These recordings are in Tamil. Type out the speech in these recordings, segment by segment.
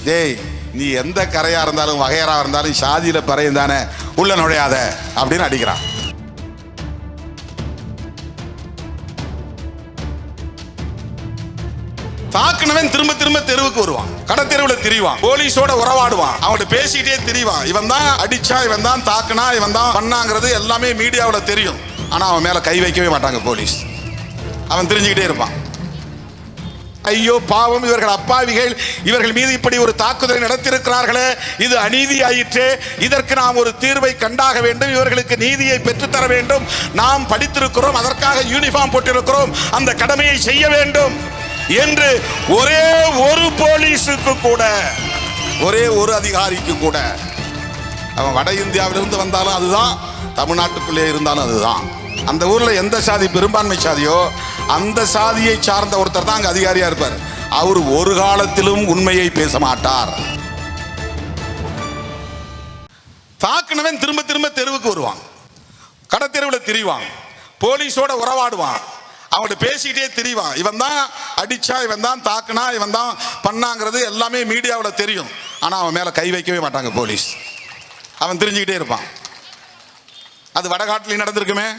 டேய், நீ எந்த கரையா இருந்தாலும் வகையரா இருந்தாலும் சாதியில பறையும் தானே, உள்ள நுழையாத அப்படின்னு அடிக்கிறான். தாக்குனவன் திரும்ப திரும்ப தெருவுக்கு வருவான், கடத்தெருவுல திரிவான், போலீஸோட உறவாடுவான், அவன்கிட்ட பேசிக்கிட்டே திரிவான். இவன் தான் அடிச்சா, இவன் தான் தாக்குனா, இவன் தான் பண்ணாங்கிறது எல்லாமே மீடியாவுல தெரியும். ஆனா அவன் மேல கை வைக்கவே மாட்டாங்க போலீஸ். அவன் தெரிஞ்சுக்கிட்டே இருப்பான். ஐயோ பாவம், இவர்கள் அப்பாவிகள், இவர்கள் மீது இப்படி ஒரு தாக்குதலை நடத்தியிருக்கிறார்களே, இது அநீதி ஆயிற்றே, இதற்கு நாம் ஒரு தீர்வை கண்டாக வேண்டும், இவர்களுக்கு நீதியை பெற்றுத்தர வேண்டும், நாம் படித்திருக்கிறோம், அதற்காக யூனிஃபார்ம் போட்டிருக்கிறோம், அந்த கடமையை செய்ய வேண்டும் என்று ஒரே ஒரு போலீஸுக்கு கூட, ஒரே ஒரு அதிகாரிக்கு கூட, அவன் வட இந்தியாவிலிருந்து வந்தாலும் அதுதான், தமிழ்நாட்டுக்குள்ளே இருந்தாலும் அதுதான். அந்த ஊர்ல எந்த சாதி பெரும்பான்மை சாதியோ அந்த சாதியை சார்ந்த ஒருத்தர் தான் அங்க அதிகாரியா இருப்பார். அவர் ஒரு காலத்திலும் உண்மையை பேச மாட்டார். தாக்குனவன் திரும்ப திரும்ப தெருவுக்கு வருவான், கடத்தெருவுல திரிவான், போலீஸோட உறவாடுவான், அவன்கிட்ட பேசிக்கிட்டே திரிவான். இவன் தான் அடிச்சா, இவன் தான் தாக்குனா, இவன் தான் பண்ணாங்கிறது எல்லாமே மீடியாவுல தெரியும். ஆனா அவன் மேல கை வைக்கவே மாட்டாங்க போலீஸ். அவன் தெரிஞ்சுக்கிட்டே இருப்பான். அது வடகாட்டில் நடந்திருக்குமே,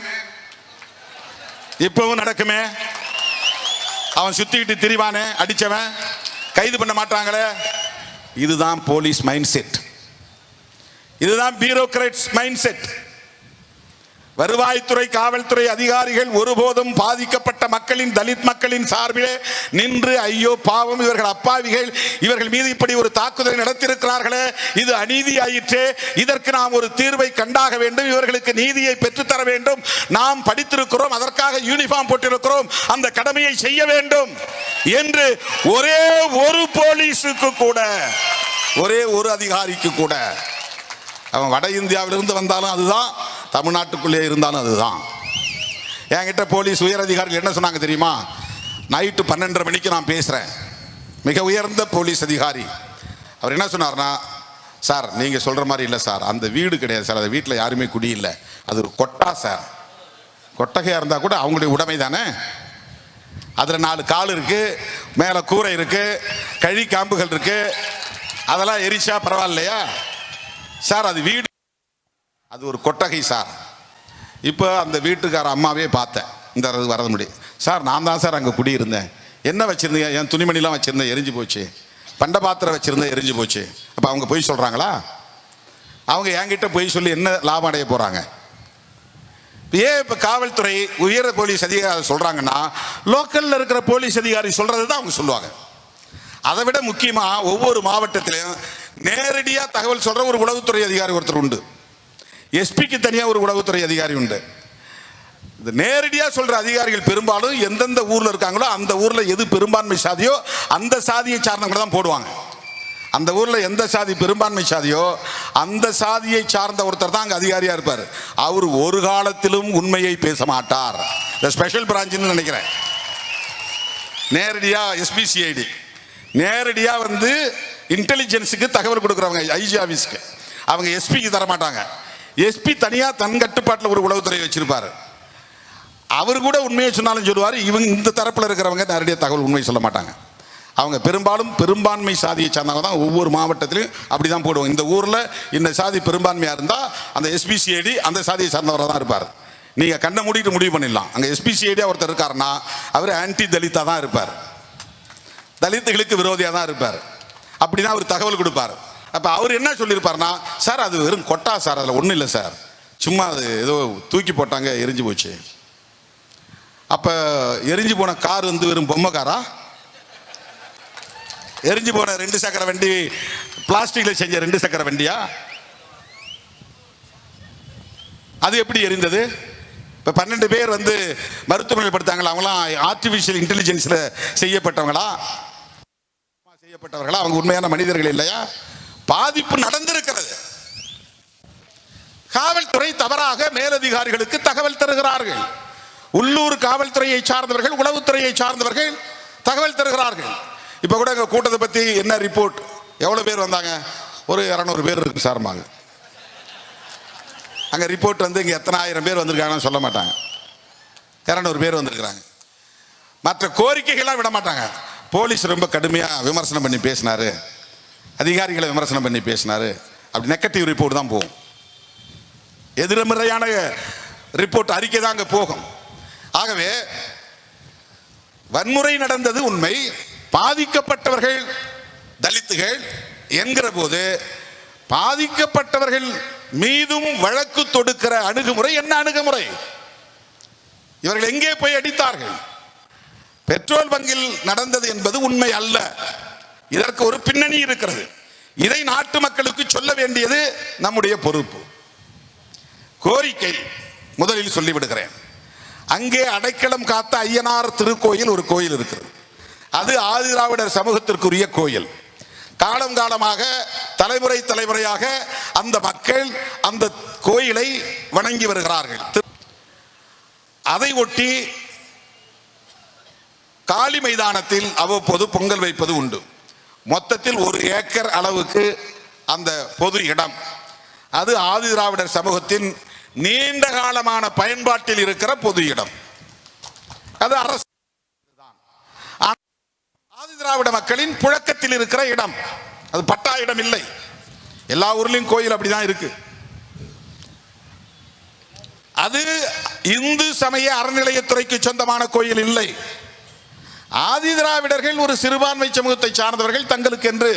இப்பவும் நடக்குமே. அவன் சுத்திக்கிட்டு திரிவானே, அடிச்சவன் கைது பண்ண மாட்டாங்களே. இதுதான் போலீஸ் மைண்ட் செட், இதுதான் பியூரோக்ராட்ஸ் மைண்ட் செட். வருவாய்த்துறை, காவல்துறை அதிகாரிகள் ஒருபோதும் பாதிக்கப்பட்ட மக்களின், தலித் மக்களின் சார்பிலே நின்று ஐயோ பாவம், இவர்கள் அப்பாவிகள், இவர்கள் மீது இப்படி ஒரு தாக்குதலை நடத்தியிருக்கிறார்களே, இது அநீதி ஆயிற்றே, இதற்கு நாம் ஒரு தீர்வை கண்டாக வேண்டும், இவர்களுக்கு நீதியை பெற்றுத்தர வேண்டும், நாம் படித்திருக்கிறோம், அதற்காக யூனிஃபார்ம் போட்டிருக்கிறோம், அந்த கடமையை செய்ய வேண்டும் என்று ஒரே ஒரு போலீஸுக்கு கூட, ஒரே ஒரு அதிகாரிக்கு கூட, அவன் வட இந்தியாவிலிருந்து வந்தாலும் அதுதான், தமிழ்நாட்டுக்குள்ளே இருந்தாலும் அதுதான். என்கிட்ட போலீஸ் உயர் அதிகாரிகள் என்ன சொன்னாங்க தெரியுமா? நைட்டு 12:30 மணிக்கு நான் பேசுகிறேன், மிக உயர்ந்த போலீஸ் அதிகாரி. அவர் என்ன சொன்னார்னா, சார் நீங்கள் சொல்கிற மாதிரி இல்லை சார், அந்த வீடு கிடையாது சார், அந்த வீட்டில் யாருமே குடியில்லை, அது ஒரு கொட்டா சார். கொட்டகையாக இருந்தால் கூட அவங்களுடைய உடைமை தானே, அதில் 4 கால் இருக்குது, மேலே கூரை இருக்குது, கழி காம்புகள் இருக்குது, அதெல்லாம் எரிச்சா பரவாயில்லையா சார், அது வீடு, அது ஒரு கொட்டகை சார். இப்போ அந்த வீட்டுக்கார அம்மாவே பார்த்தேன், இந்த வரது முடியும் சார், நான் தான் சார் அங்கே குடியிருந்தேன், என்ன வச்சுருந்தீங்க? என் துணிமணிலாம் வச்சுருந்தேன், எரிஞ்சு போச்சு, பண்ட பாத்திரம் வச்சுருந்தேன், எரிஞ்சு போச்சு. அப்போ அவங்க பொய் சொல்கிறாங்களா? அவங்க என்கிட்ட பொய் சொல்லி என்ன லாபம் அடைய போகிறாங்க? ஏன் இப்போ காவல்துறை உயர் போலீஸ் அதிகாரி சொல்கிறாங்கன்னா, லோக்கலில் இருக்கிற போலீஸ் அதிகாரி சொல்கிறது தான் அவங்க சொல்லுவாங்க. அதை விட முக்கியமாக ஒவ்வொரு மாவட்டத்திலையும் நேரடியாக தகவல் சொல்கிற ஒரு உளவுத்துறை அதிகாரி ஒருத்தர் உண்டு, எஸ்பிக்கு தனியாக ஒரு உளவுத்துறை அதிகாரி உண்டு. இந்த நேரடியாக சொல்கிற அதிகாரிகள் பெரும்பாலும் எந்தெந்த ஊரில் இருக்காங்களோ அந்த ஊரில் எது பெரும்பான்மை சாதியோ அந்த சாதியை சார்ந்தவங்க தான் போடுவாங்க. அந்த ஊரில் எந்த சாதி பெரும்பான்மை சாதியோ அந்த சாதியை சார்ந்த ஒருத்தர் தான் அங்கே அதிகாரியாக இருப்பார். அவர் ஒரு காலத்திலும் உண்மையை பேச மாட்டார். இந்த ஸ்பெஷல் பிரான்ச்சுன்னு நினைக்கிறேன், நேரடியாக எஸ்பிசிஐடி நேரடியாக வந்து இன்டெலிஜென்ஸுக்கு தகவல் கொடுக்குறவங்க, ஐஜி ஆஃபீஸ்க்கு, அவங்க எஸ்பிக்கு தர மாட்டாங்க. எஸ்பி தனியாக தன் கட்டுப்பாட்டில் ஒரு உளவுத்துறை வச்சிருப்பார். அவர் கூட உண்மையை சொன்னாலும் சொல்லுவார், இவங்க இந்த தரப்பில் இருக்கிறவங்க நேரடியாக தகவல் உண்மையை சொல்ல மாட்டாங்க. அவங்க பெரும்பாலும் பெரும்பான்மை சாதியை சார்ந்தவங்க தான் ஒவ்வொரு மாவட்டத்திலையும் அப்படி தான் போடுவாங்க. இந்த ஊரில் இந்த சாதி பெரும்பான்மையாக இருந்தால் அந்த எஸ்பிசிஐடி அந்த சாதியை சார்ந்தவராக தான் இருப்பார். நீங்கள் கண்ணை மூடிட்டு முடிவு பண்ணிடலாம். அங்கே எஸ்பிசிஐடியாக ஒருத்தர் இருக்காருன்னா அவர் ஆன்டி தலித்தாக தான் இருப்பார், தலித்துகளுக்கு விரோதியாக தான் இருப்பார். அப்படி தான் அவர் தகவல் கொடுப்பார். அப்போ அவர் என்ன சொல்லியிருப்பார்னா, சார் அது வெறும் கொட்டா சார், அதில் ஒன்றும் இல்லை சார், சும்மா அது ஏதோ தூக்கி போட்டாங்க, எரிஞ்சு போச்சு. அப்போ எரிஞ்சு போன கார் வந்து வெறும் பொம்மை காரா? எரிஞ்சு போன 2 சக்கர வண்டி, பிளாஸ்டிக்கில் செஞ்ச 2 சக்கர வண்டியா? அது எப்படி எரிந்தது? இப்போ 12 பேர் வந்து மருத்துவமனையில் படுத்தாங்களா, அவங்களாம் ஆர்டிஃபிஷியல் இன்டெலிஜென்ஸில் செய்யப்பட்டவங்களா? செய்யப்பட்டவர்களா? அவங்க உண்மையான மனிதர்கள் இல்லையா? பாதிப்பு நடந்திருக்கிறது. காவல்துறை தவறாக மேலதிகாரிகளுக்கு தகவல் தருகிறார்கள். உள்ளூர் காவல்துறையை சார்ந்தவர்கள், உளவுத்துறையை சார்ந்தவர்கள் தகவல் தருகிறார்கள். இப்போ கூட எங்கள் கூட்டத்தை பற்றி என்ன ரிப்போர்ட், எவ்வளோ பேர் வந்தாங்க? ஒரு 200 பேர் இருக்கு சார்பாங்க. அங்கே ரிப்போர்ட் வந்து இங்கே எத்தனை ஆயிரம் பேர் வந்திருக்காங்கன்னு சொல்ல மாட்டாங்க, 200 பேர் வந்திருக்கிறாங்க. மற்ற கோரிக்கைகள்லாம் விட மாட்டாங்க. போலீஸ் ரொம்ப கடுமையாக விமர்சனம் பண்ணி பேசினாரு, அதிகாரிகளை விமர்சனம் பண்ணி பேசினாரு, அப்படி நெகட்டிவ் ரிப்போர்ட் தான் போகும். எதிர்மறையான ரிப்போர்ட் அறிக்கை தான் அங்கே போகும். ஆகவே வன்முறை நடந்தது உண்மை, பாதிக்கப்பட்டவர்கள் தலித்துகள் என்கிற போது பாதிக்கப்பட்டவர்கள் மீதும் வழக்கு தொடுக்கிற அணுகுமுறை என்ன அணுகுமுறை? இவர்கள் எங்கே போய் அடித்தார்கள்? பெட்ரோல் பங்கில் நடந்தது என்பது உண்மை அல்ல. இதற்கு ஒரு பின்னணி இருக்கிறது. இதை நாட்டு மக்களுக்கு சொல்ல வேண்டியது நம்முடைய பொறுப்பு. கோரிக்கை முதலில் சொல்லிவிடுகிறேன். அங்கே அடைக்கலம் காத்த ஐயனார் திருக்கோயில் ஒரு கோயில் இருக்கிறது. அது ஆதிதிராவிடர் சமூகத்திற்குரிய கோயில். காலம் காலமாக தலைமுறை தலைமுறையாக அந்த மக்கள் அந்த கோயிலை வணங்கி வருகிறார்கள். அதை ஒட்டி காலி மைதானத்தில் அவ்வப்போது பொங்கல் வைப்பது உண்டு. மொத்தத்தில் 1 ஏக்கர் அளவுக்கு அந்த பொது இடம். அது ஆதிதிராவிடர் சமூகத்தின் நீண்ட காலமான பயன்பாட்டில் இருக்கிற பொது இடம். அது அரசு ஆதிதிராவிட மக்களின் புழக்கத்தில் இருக்கிற இடம். அது பட்டா இடம் இல்லை. எல்லா ஊர்லயும் கோயில் அப்படிதான் இருக்கு. அது இந்து சமய அறநிலையத்துறைக்கு சொந்தமான கோயில் இல்லை. ஆதிதிராவிடர்கள் ஒரு சிறுபான்மை சமூகத்தை சார்ந்தவர்கள் தங்களுக்கு என்று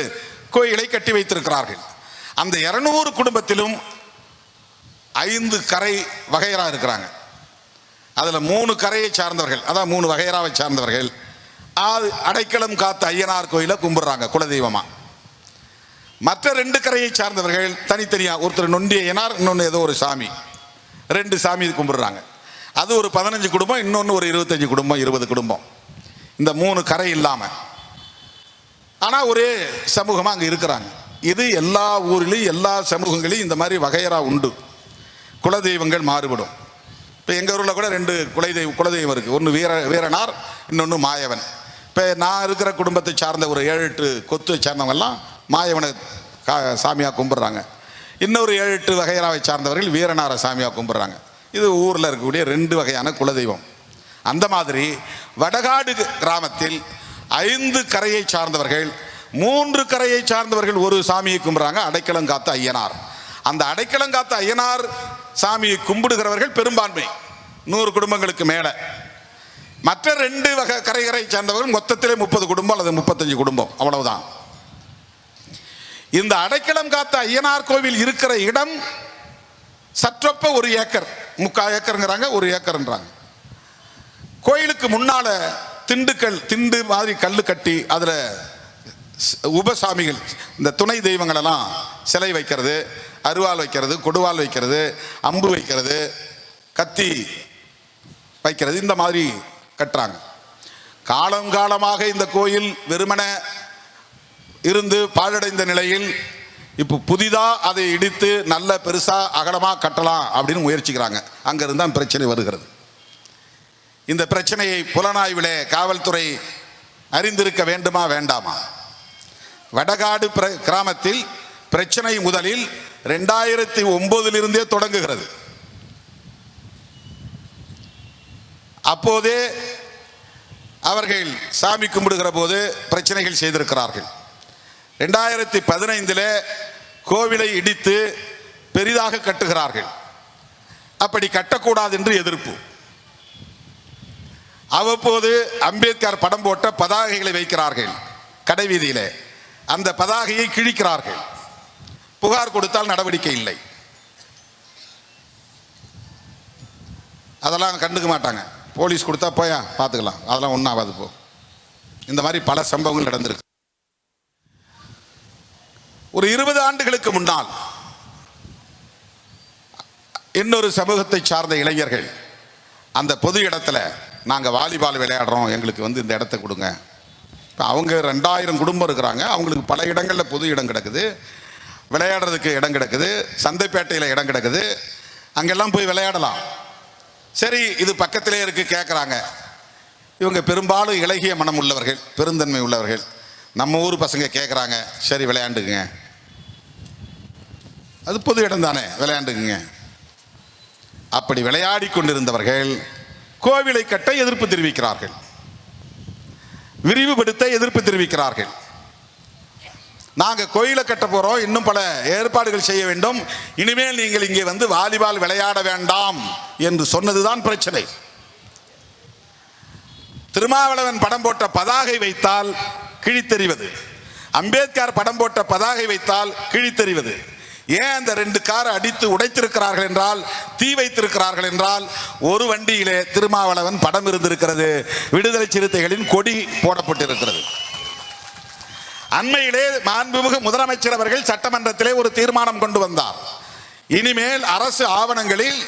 கோயிலை கட்டி வைத்திருக்கிறார்கள். அந்த 200 குடும்பத்திலும் 5 கரை வகையரா இருக்கிறாங்க. அதுல 3 கரையை சார்ந்தவர்கள், அதான் 3 வகையராவை சார்ந்தவர்கள் அடைக்கலம் காத்த ஐயனார் கோயிலை கும்பிடுறாங்க குலதெய்வமா. மற்ற 2 கரையை சார்ந்தவர்கள் தனித்தனியா, ஒருத்தர் நொண்டி ஐயனார், இன்னொன்று ஏதோ ஒரு சாமி, 2 சாமி கும்பிடுறாங்க. அது ஒரு 15 குடும்பம், இன்னொன்று ஒரு 25 குடும்பம் 20 குடும்பம். இந்த 3 கரை இல்லாம ஆனா ஒரே சமூகமா அங்க இருக்கிறாங்க. இது எல்லா ஊரிலும் எல்லா சமூகங்களையும் இந்த மாதிரி வகையரா உண்டு. குலதெய்வங்கள் மாறுபடும். இப்போ எங்கள் ஊரில் கூட 2 குலதெய்வம் இருக்குது. ஒன்று வீரனார், இன்னொன்று மாயவன். இப்போ நான் இருக்கிற குடும்பத்தை சார்ந்த ஒரு 7-8 கொத்துவை சார்ந்தவங்கெல்லாம் மாயவனை சாமியாக கும்பிட்றாங்க. இன்னொரு 7-8 வகையராவை சார்ந்தவர்கள் வீரனாரை சாமியாக கும்பிட்றாங்க. இது ஊரில் இருக்கக்கூடிய 2 வகையான குலதெய்வம். அந்த மாதிரி வடகாடு கிராமத்தில் 5 கரையை சார்ந்தவர்கள் 3 கரையை சார்ந்தவர்கள் ஒரு சாமியை கும்பிட்றாங்க, அடைக்கலம் காத்த ஐயனார். அந்த அடைக்கலம் காத்த ஐயனார் சாமியை கும்பிடுகிறவர்கள் பெரும்பான்மை, 100 குடும்பங்களுக்கு மேல. மற்ற 2 வகை கரைகளை சார்ந்தவர்கள் மொத்தத்திலே 30 குடும்பம் அல்லது 35 குடும்பம், அவ்வளவுதான். இந்த அடைக்கலம் காத்த ஐயனார் கோவில் இருக்கிற இடம் சற்றொப்ப 1 ஏக்கர், 3/4 ஏக்கருங்கிறாங்க, 1 ஏக்கர்ன்றாங்க. கோயிலுக்கு முன்னால திண்டு மாதிரி கல்லு கட்டி அதுல உபசாமிகள், இந்த துணை தெய்வங்கள் எல்லாம் சிலை வைக்கிறது, அருவாள் வைக்கிறது, கொடுவாள் வைக்கிறது, அம்பு வைக்கிறது, கத்தி வைக்கிறது, இந்த மாதிரி கட்டுறாங்க. காலம் காலமாக இந்த கோயில் வெறுமன இருந்து பாழடைந்த நிலையில் இப்போ புதிதா அதை இடித்து நல்ல பெருசா அகலமா கட்டலாம் அப்படின்னு முயற்சிக்கிறாங்க. அங்கிருந்து தான் பிரச்சனை வருகிறது. இந்த பிரச்சனையை புலனாய்விலே காவல்துறை அறிந்திருக்க வேண்டுமா வேண்டாமா? வடகாடு கிராமத்தில் பிரச்சனை முதலில் 2009 தொடங்குகிறது. அப்போதே அவர்கள் சாமி கும்பிடுகிற போது பிரச்சனைகள் செய்திருக்கிறார்கள். 2015 கோவிலை இடித்து பெரிதாக கட்டுகிறார்கள். அப்படி கட்டக்கூடாது என்று எதிர்ப்பு. அவ்வப்போது அம்பேத்கர் படம் போட்ட பதாகைகளை வைக்கிறார்கள் கடைவீதியிலே. அந்த பதாகையை கிழிக்கிறார்கள். புகார் கொடுத்தால் நடவடிக்கை இல்லை. அதெல்லாம் கண்டுக்க மாட்டாங்க. போலீஸ் கொடுத்தா போயா பார்த்துக்கலாம், அதெல்லாம் ஒன்றும் ஆகாது போ. இந்த மாதிரி பல சம்பவங்கள் நடந்திருக்கு. ஒரு 20 ஆண்டுகளுக்கு முன்னால் இன்னொரு சமூகத்தை சார்ந்த இளைஞர்கள் அந்த பொது இடத்துல நாங்கள் வாலிபால் விளையாடுறோம், எங்களுக்கு இந்த இடத்த கொடுங்க. இப்போ அவங்க 2000 குடும்பம் இருக்கிறாங்க. அவங்களுக்கு பல இடங்களில் பொது இடம் கிடக்குது, விளையாடுறதுக்கு இடம் கிடக்குது, சந்தைப்பேட்டையில் இடம் கிடக்குது, அங்கெல்லாம் போய் விளையாடலாம். சரி, இது பக்கத்திலே இருக்கு கேட்குறாங்க. இவங்க பெரும்பாலும் இளகிய மனம் உள்ளவர்கள், பெருந்தன்மை உள்ளவர்கள். நம்ம ஊர் பசங்க கேட்குறாங்க, சரி விளையாண்டுக்குங்க, அது பொது இடம் தானே, விளையாண்டுக்குங்க. அப்படி விளையாடி கொண்டிருந்தவர்கள் கோவிலை கட்ட எதிர்ப்பு தெரிவிக்கிறார்கள், விரிவுபடுத்த எதிர்ப்பு தெரிவிக்கிறார்கள். நாங்க கோயிலை கட்ட போறோம், இன்னும் பல ஏற்பாடுகள் செய்ய வேண்டும், இனிமேல் நீங்கள் இங்கே வந்து வாலிபால் விளையாட வேண்டாம் என்று சொன்னதுதான் பிரச்சனை. திருமாவளவன் படம் போட்ட பதாகை வைத்தால் கிழித்தெறிவது, அம்பேத்கர் படம் போட்ட பதாகை வைத்தால் கிழித்தெறிவது. ஏன் அந்த 2 காரை அடித்து உடைத்திருக்கிறார்கள் என்றால், தீ வைத்திருக்கிறார்கள் என்றால், ஒரு வண்டியிலே திருமாவளவன் படம் இருந்திருக்கிறது, விடுதலை சிறுத்தைகளின் கொடி போடப்பட்டிருக்கிறது. அண்மையிலே மாண்புமிகு முதலமைச்சர் அவர்கள் சட்டமன்றத்திலே ஒரு தீர்மானம் கொண்டு வந்தார். இனிமேல் அரசு ஆவணங்களில்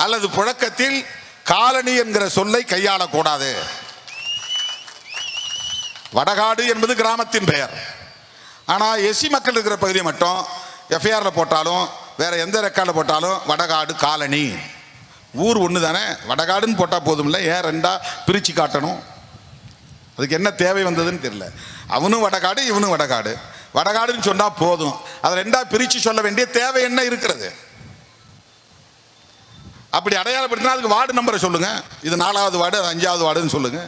அல்லது புழக்கத்தில் காலனி என்கிற சொல்லை கையாளக்கூடாது. வடகாடு என்பது கிராமத்தின் பெயர். ஆனால் எஸ்சி மக்கள் இருக்கிற பகுதியை மட்டும் எஃப்ஐஆர்ல போட்டாலும் வேற எந்த ரெக்கார்டில் போட்டாலும் வடகாடு காலனி, ஊர் ஒன்று தானே, வடகாடுன்னு போட்டால் போதும் இல்லை, ஏன் 2ஆ பிரித்து காட்டணும்? அதுக்கு என்ன தேவை வந்ததுன்னு தெரியல. அவனும் வடகாடு இவனும் வடகாடு, வடகாடுன்னு சொன்னால் போதும், அதை 2ஆ பிரித்து சொல்ல வேண்டிய தேவை என்ன இருக்கிறது? அப்படி அடையாளப்படுத்தினா அதுக்கு வார்டு நம்பரை சொல்லுங்க, இது 4வது வார்டு அது 5வது வார்டுன்னு சொல்லுங்க.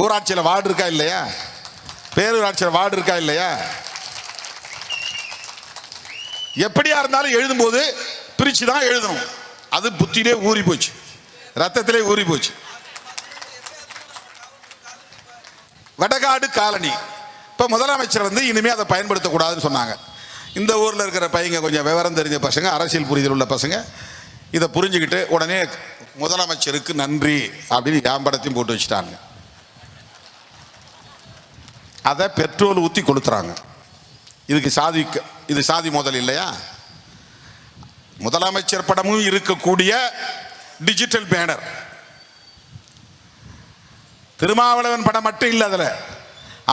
ஊராட்சியில் வார்டு இருக்கா இல்லையா? பேரூராட்சியில் வார்டு இருக்கா இல்லையா? எப்படியா இருந்தாலும் எழுதும்போது பிரிச்சு தான் எழுதணும். அது புத்தியிலே ஊறி போச்சு, ரத்தத்திலே ஊறி போச்சு. வடகாடு காலனி. இப்போ முதலமைச்சர் வந்து இனிமே அதை பயன்படுத்தக்கூடாதுன்னு சொன்னாங்க. இந்த ஊரில் இருக்கிற பையங்க கொஞ்சம் விவரம் தெரிஞ்ச பசங்க, அரசியல் புரிதல் உள்ள பசங்க இதை புரிஞ்சுக்கிட்டு உடனே முதலமைச்சருக்கு நன்றி அப்படின்னு யாம்படத்தையும் போட்டு வச்சுட்டாங்க. அதை பெட்ரோல் ஊற்றி கொளுத்துறாங்க. இது சாதி மோதல் இல்லையா? முதலமைச்சர் படமும் இருக்கக்கூடிய டிஜிட்டல் பேனர், திருமாவளவன் படம் மட்டும் இல்லை, அதில்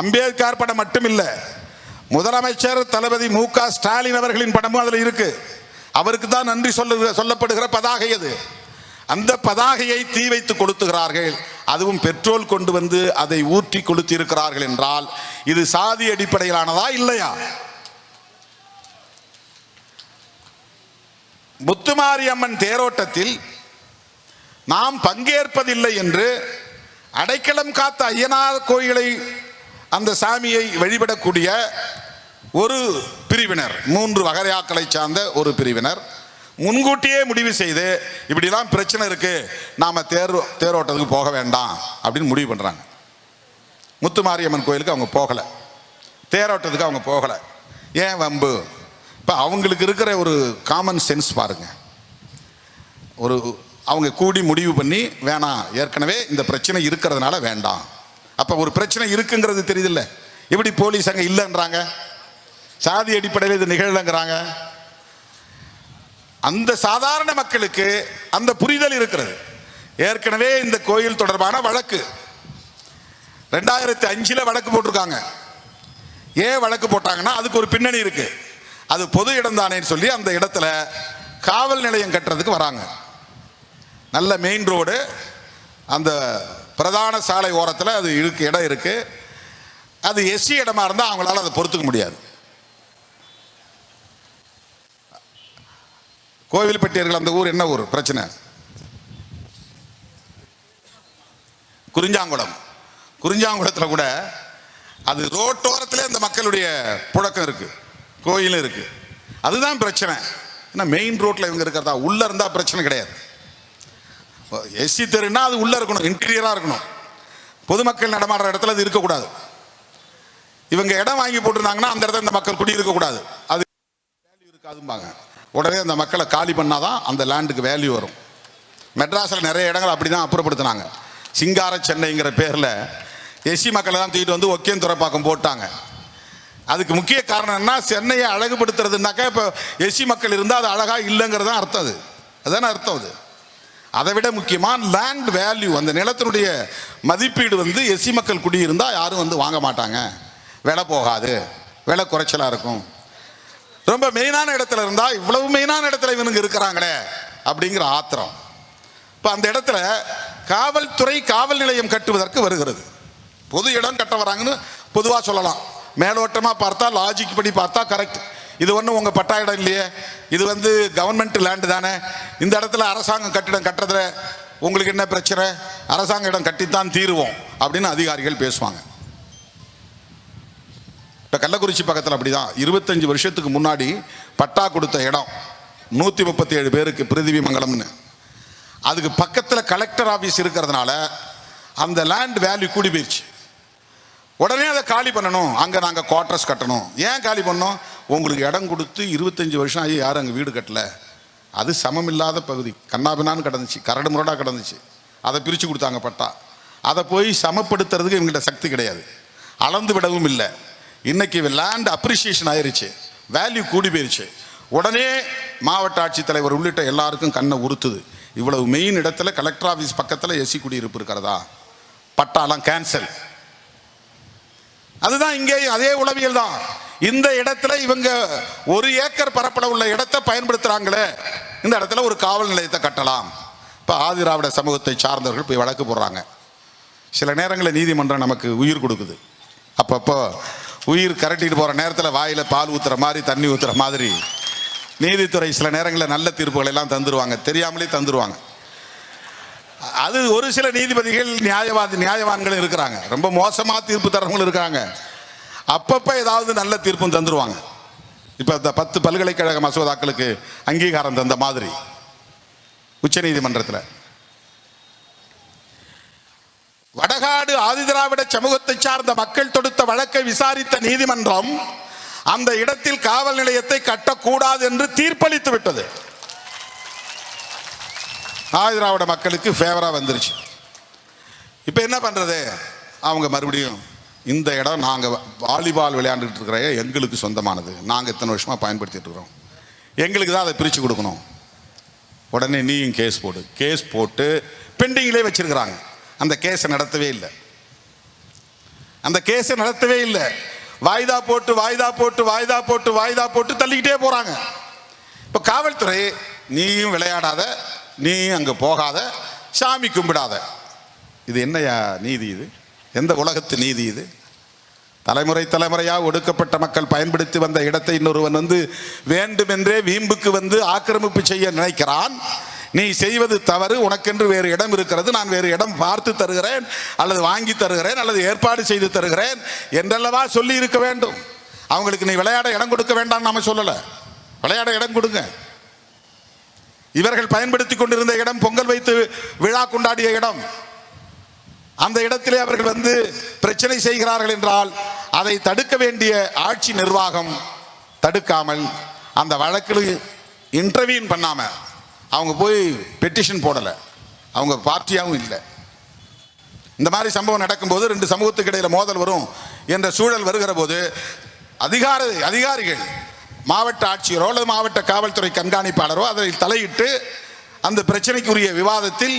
அம்பேத்கர் படம் மட்டும் இல்லை, முதலமைச்சர் தளபதி மு.க. ஸ்டாலின் அவர்களின் படமும் அதில் இருக்கு. அவருக்கு தான் நன்றி சொல்லப்படுகிற பதாகை அது. அந்த பதாகையை தீ வைத்து கொளுத்துகிறார்கள், அதுவும் பெட்ரோல் கொண்டு வந்து அதை ஊற்றி கொளுத்தி இருக்கிறார்கள் என்றால் இது சாதி அடிப்படையிலானதா இல்லையா? முத்துமாரியம்மன் தேரோட்டத்தில் நாம் பங்கேற்பதில்லை என்று அடைக்கலம் காத்த ஐயனார் கோயிலை, அந்த சாமியை வழிபடக்கூடிய ஒரு பிரிவினர், 3 வகையாக்களை சார்ந்த ஒரு பிரிவினர் முன்கூட்டியே முடிவு செய்து இப்படிலாம் பிரச்சனை இருக்கு, நாம தேரோட்டத்துக்கு போக வேண்டாம் அப்படின்னு முடிவு பண்றாங்க. முத்துமாரியம்மன் கோயிலுக்கு அவங்க போகல, தேரோட்டத்துக்கு அவங்க போகல. ஏன் வம்பு? இப்போ அவங்களுக்கு இருக்கிற ஒரு காமன் சென்ஸ் பாருங்க. அவங்க கூடி முடிவு பண்ணி வேணாம், ஏற்கனவே இந்த பிரச்சனை இருக்கிறதுனால வேண்டாம். அப்போ ஒரு பிரச்சனை இருக்குங்கிறது தெரியுதில்ல? எப்படி போலீஸ் அங்கே இல்லைன்றாங்க, சாதி அடிப்படையில் இது நிகழலைங்கிறாங்க. அந்த சாதாரண மக்களுக்கு அந்த புரிதல் இருக்கிறது. ஏற்கனவே இந்த கோயில் தொடர்பான வழக்கு 2005 வழக்கு போட்டிருக்காங்க. ஏன் வழக்கு போட்டாங்கன்னா அதுக்கு ஒரு பின்னணி இருக்கு. அது பொது இடம் தானேன்னு சொல்லி அந்த இடத்துல காவல் நிலையம் கட்டுறதுக்கு வராங்க. நல்ல மெயின் ரோடு, அந்த பிரதான சாலை ஓரத்தில் அது இடம் இருக்கு. அது எஸ்சி இடமா இருந்தால் அவங்களால அதை பொறுத்துக்க முடியாது. கோவில்பட்டியர்கள் அந்த ஊர் என்ன ஊர் பிரச்சனை? குறிஞ்சாங்குளம். குறிஞ்சாங்குளத்தில் கூட அது ரோட்டோரத்தில் அந்த மக்களுடைய புழக்கம் இருக்கு, கோயிலும் இருக்கு. அதுதான் பிரச்சனை. ஏன்னா மெயின் ரோட்டில் இவங்க இருக்கிறதா, உள்ள இருந்தால் பிரச்சனை கிடையாது. எஸ்சி தெருன்னா அது உள்ள இருக்கணும், இன்டீரியரா இருக்கணும். பொதுமக்கள் நடமாடுற இடத்துல அது இருக்கக்கூடாது. இவங்க இடம் வாங்கி போட்டிருந்தாங்கன்னா அந்த இடத்துல இந்த மக்கள் குடி இருக்கக்கூடாது, அது வேல்யூ இருக்காதும்பாங்க. உடனே அந்த மக்களை காலி பண்ணாதான் அந்த லேண்டுக்கு வேல்யூ வரும். மெட்ராஸில் நிறைய இடங்கள் அப்படி தான் அப்புறப்படுத்தினாங்க. சிங்கார சென்னைங்கிற பேரில் எஸ்சி மக்களை தான் தூக்கிட்டு வந்து ஒக்கேன் துறைப்பாக்கம் போட்டாங்க. அதுக்கு முக்கிய காரணம் என்ன? சென்னையை அழகுபடுத்துறதுனாக்கா இப்போ எஸ்சி மக்கள் இருந்தால் அது அழகாக இல்லைங்கிறது தான் அர்த்தம். அதுதானே அர்த்தம். அது அதை விட முக்கியமாக லேண்ட் வேல்யூ, அந்த நிலத்தினுடைய மதிப்பீடு எஸ்சி மக்கள் குடியிருந்தால் யாரும் வாங்க மாட்டாங்க, விலை போகாது, விலை குறைச்சலாக இருக்கும். ரொம்ப மெயினான இடத்துல இருந்தால் இவ்வளவு மெயினான இடத்துல இவனுங்க இருக்கிறாங்களே அப்படிங்கிற ஆத்திரம். இப்போ அந்த இடத்துல காவல்துறை காவல் நிலையம் கட்டுவதற்கு வருகிறது. பொது இடம் கட்ட வராங்கன்னு பொதுவாக சொல்லலாம். மேலோட்டமாக பார்த்தா, லாஜிக் படி பார்த்தா கரெக்ட். இது ஒன்றும் உங்கள் பட்டா இடம் இல்லையே, இது கவர்மெண்ட் லேண்டு தானே, இந்த இடத்துல அரசாங்கம் கட்டிடம் கட்டுறதுல உங்களுக்கு என்ன பிரச்சனை, அரசாங்க இடம் கட்டித்தான் தீருவோம் அப்படின்னு அதிகாரிகள் பேசுவாங்க. இப்போ கள்ளக்குறிச்சி பக்கத்தில் அப்படிதான் 25 வருஷத்துக்கு முன்னாடி பட்டா கொடுத்த இடம் 137 பேருக்கு பிரிதிவி மங்கலம்னு. அதுக்கு பக்கத்தில் கலெக்டர் ஆஃபீஸ் இருக்கிறதுனால அந்த லேண்ட் வேல்யூ கூடி போயிடுச்சு. உடனே அதை காலி பண்ணணும், அங்கே நாங்கள் குவார்ட்டர்ஸ் கட்டணும். ஏன் காலி பண்ணோம்? உங்களுக்கு இடம் கொடுத்து 25 வருஷம் ஆகி யாரும் அங்கே வீடு கட்டல. அது சமமில்லாத பகுதி, கண்ணாபின்னான்னு கிடந்துச்சு, கரடு முரடாக கிடந்துச்சு. அதை பிரித்து கொடுத்தாங்க பட்டா. அதை போய் சமப்படுத்துறதுக்கு இவங்கள்ட்ட சக்தி கிடையாது, அளந்து விடவும் இல்லை. இன்னைக்கு லேண்ட் அப்ரிசியேஷன் ஆயிருச்சு, வேல்யூ கூடி போயிருச்சு. உடனே மாவட்ட ஆட்சித்தலைவர் உள்ளிட்ட எல்லாருக்கும் கண்ணை உறுத்துது. இவ்வளவு மெயின் இடத்துல கலெக்டர் ஆஃபீஸ் பக்கத்தில் எஸ்சி குடியிருப்பு இருக்கிறதா, பட்டாலாம் கேன்சல். அதுதான் இங்கே அதே உளவியல் தான். இந்த இடத்துல இவங்க 1 ஏக்கர் பரப்பளவு உள்ள இடத்தை பயன்படுத்துறாங்களே, இந்த இடத்துல ஒரு காவல் நிலையத்தை கட்டலாம். இப்போ ஆதிராவிட சமூகத்தை சார்ந்தவர்கள் போய் வழக்கு போடுறாங்க. சில நேரங்களில் நீதிமன்றம் நமக்கு உயிர் கொடுக்குது. அப்பப்போ உயிர் கரட்டிட்டு போகிற நேரத்தில் வாயில் பால் ஊற்றுற மாதிரி தண்ணி ஊற்றுற மாதிரி நீதித்துறை சில நேரங்களில் நல்ல தீர்ப்புகளை எல்லாம் தந்துருவாங்க, தெரியாமலே தந்துருவாங்க. அது ஒரு சில நீதிபதிகள் நியாயவான்களும் இருக்கிறாங்க, ரொம்ப மோசமாக தீர்ப்பு தரவங்களும் இருக்காங்க. அப்பப்போ ஏதாவது நல்ல தீர்ப்பும் தந்துருவாங்க. இப்போ இந்த 10 பல்கலைக்கழக மசோதாக்களுக்கு அங்கீகாரம் தந்த மாதிரி உச்ச நீதிமன்றத்தில் வடகாடு ஆதிதிராவிட சமூகத்தை சார்ந்த மக்கள் தொடுத்த வழக்கை விசாரித்த நீதிமன்றம் அந்த இடத்தில் காவல் நிலையத்தை கட்டக்கூடாது என்று தீர்ப்பளித்து விட்டது. ஆதிதிராவிட மக்களுக்கு ஃபேவரா வந்துருச்சு. இப்போ என்ன பண்றது? அவங்க மறுபடியும் இந்த இடம் நாங்கள் வாலிபால் விளையாண்டுட்டு இருக்கிற எங்களுக்கு சொந்தமானது, நாங்கள் இத்தனை வருஷமாக பயன்படுத்திட்டு இருக்கிறோம், எங்களுக்கு தான் அதை பிரித்து கொடுக்கணும். உடனே நீயும் கேஸ் போடு. கேஸ் போட்டு பெண்டிங்லேயே வச்சிருக்கிறாங்க. அந்த கேஸை நடத்தவே இல்லை. அந்த கேஸை நடத்தவே இல்லை. வாய்தா போட்டு வாய்தா போட்டு வாய்தா போட்டு வாய்தா போட்டு தள்ளிக்கிட்டே போறாங்க. இப்போ காவல்துறை நீயும் விளையாடாத, நீயும் அங்கே போகாத, சாமி கும்பிடாத. இது என்னையா நீதி? இது எந்த உலகத்து நீதி? இது தலைமுறை தலைமுறையாக ஒடுக்கப்பட்ட மக்கள் பயன்படுத்தி வந்த இடத்தை இன்னொருவன் வந்து வேண்டுமென்றே வீம்புக்கு வந்து ஆக்கிரமிப்பு செய்ய நினைக்கிறான். நீ செய்வது தவறு, உனக்கென்று வேறு இடம் இருக்கிறது, நான் வேறு இடம் பார்த்து தருகிறேன் அல்லது வாங்கி தருகிறேன் அல்லது ஏற்பாடு செய்து தருகிறேன் என்றல்லவா சொல்லி இருக்க வேண்டும். அவங்களுக்கு நீ விளையாட இடம் கொடுக்க வேண்டாம் நாம சொல்லலை, விளையாட இடம் கொடுங்க. இவர்கள் பயன்படுத்தி கொண்டிருந்த இடம் பொங்கல் வைத்து விழா கொண்டாடிய இடம். அந்த இடத்திலே அவர்கள் வந்து பிரச்சனை செய்கிறார்கள் என்றால் அதை தடுக்க வேண்டிய ஆட்சி நிர்வாகம் தடுக்காமல், அந்த வழக்கில் இன்டர்வியூன் பண்ணாம, அவங்க போய் பெட்டிஷன் போடலை, அவங்க பார்ட்டியாகவும் இல்லை. இந்த மாதிரி சம்பவம் நடக்கும்போது 2 சமூகத்துக்கு இடையில மோதல் வரும் என்ற சூழல் வருகிற போது அதிகாரிகள் மாவட்ட ஆட்சியரோ அல்லது மாவட்ட காவல்துறை கண்காணிப்பாளரோ அதில் தலையிட்டு அந்த பிரச்சனைக்குரிய விவாதத்தில்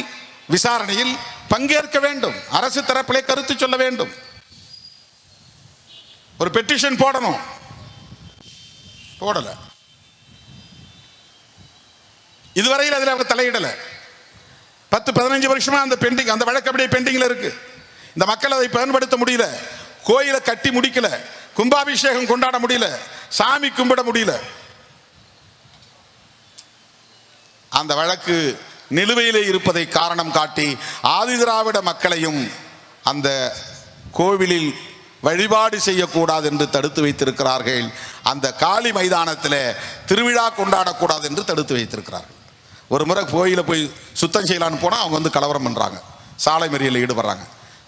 விசாரணையில் பங்கேற்க வேண்டும். அரசு தரப்பிலே கருத்து சொல்ல வேண்டும். ஒரு பெட்டிஷன் போடணும், போடல. இதுவரையில் அதில் அவங்க தலையிடல. 10-15 வருஷமா அந்த பெண்டிங், அந்த வழக்கு அப்படியே பெண்டிங்ல இருக்கு. இந்த மக்கள் அதை பயன்படுத்த முடியல, கோயிலை கட்டி முடிக்கல, கும்பாபிஷேகம் கொண்டாட முடியல, சாமி கும்பிட முடியல. அந்த வழக்கு நிலுவையிலே இருப்பதை காரணம் காட்டி ஆதிதிராவிட மக்களையும் அந்த கோவிலில் வழிபாடு செய்யக்கூடாது என்று தடுத்து வைத்திருக்கிறார்கள். அந்த காளி மைதானத்தில் திருவிழா கொண்டாடக்கூடாது என்று தடுத்து வைத்திருக்கிறார்கள். ஒரு முறை கோயிலை போய் சுத்தம் செய்யலான்னு போனால் அவங்க வந்து கலவரம் பண்ணுறாங்க, சாலை மறியலில் ஈடுபடுறாங்க.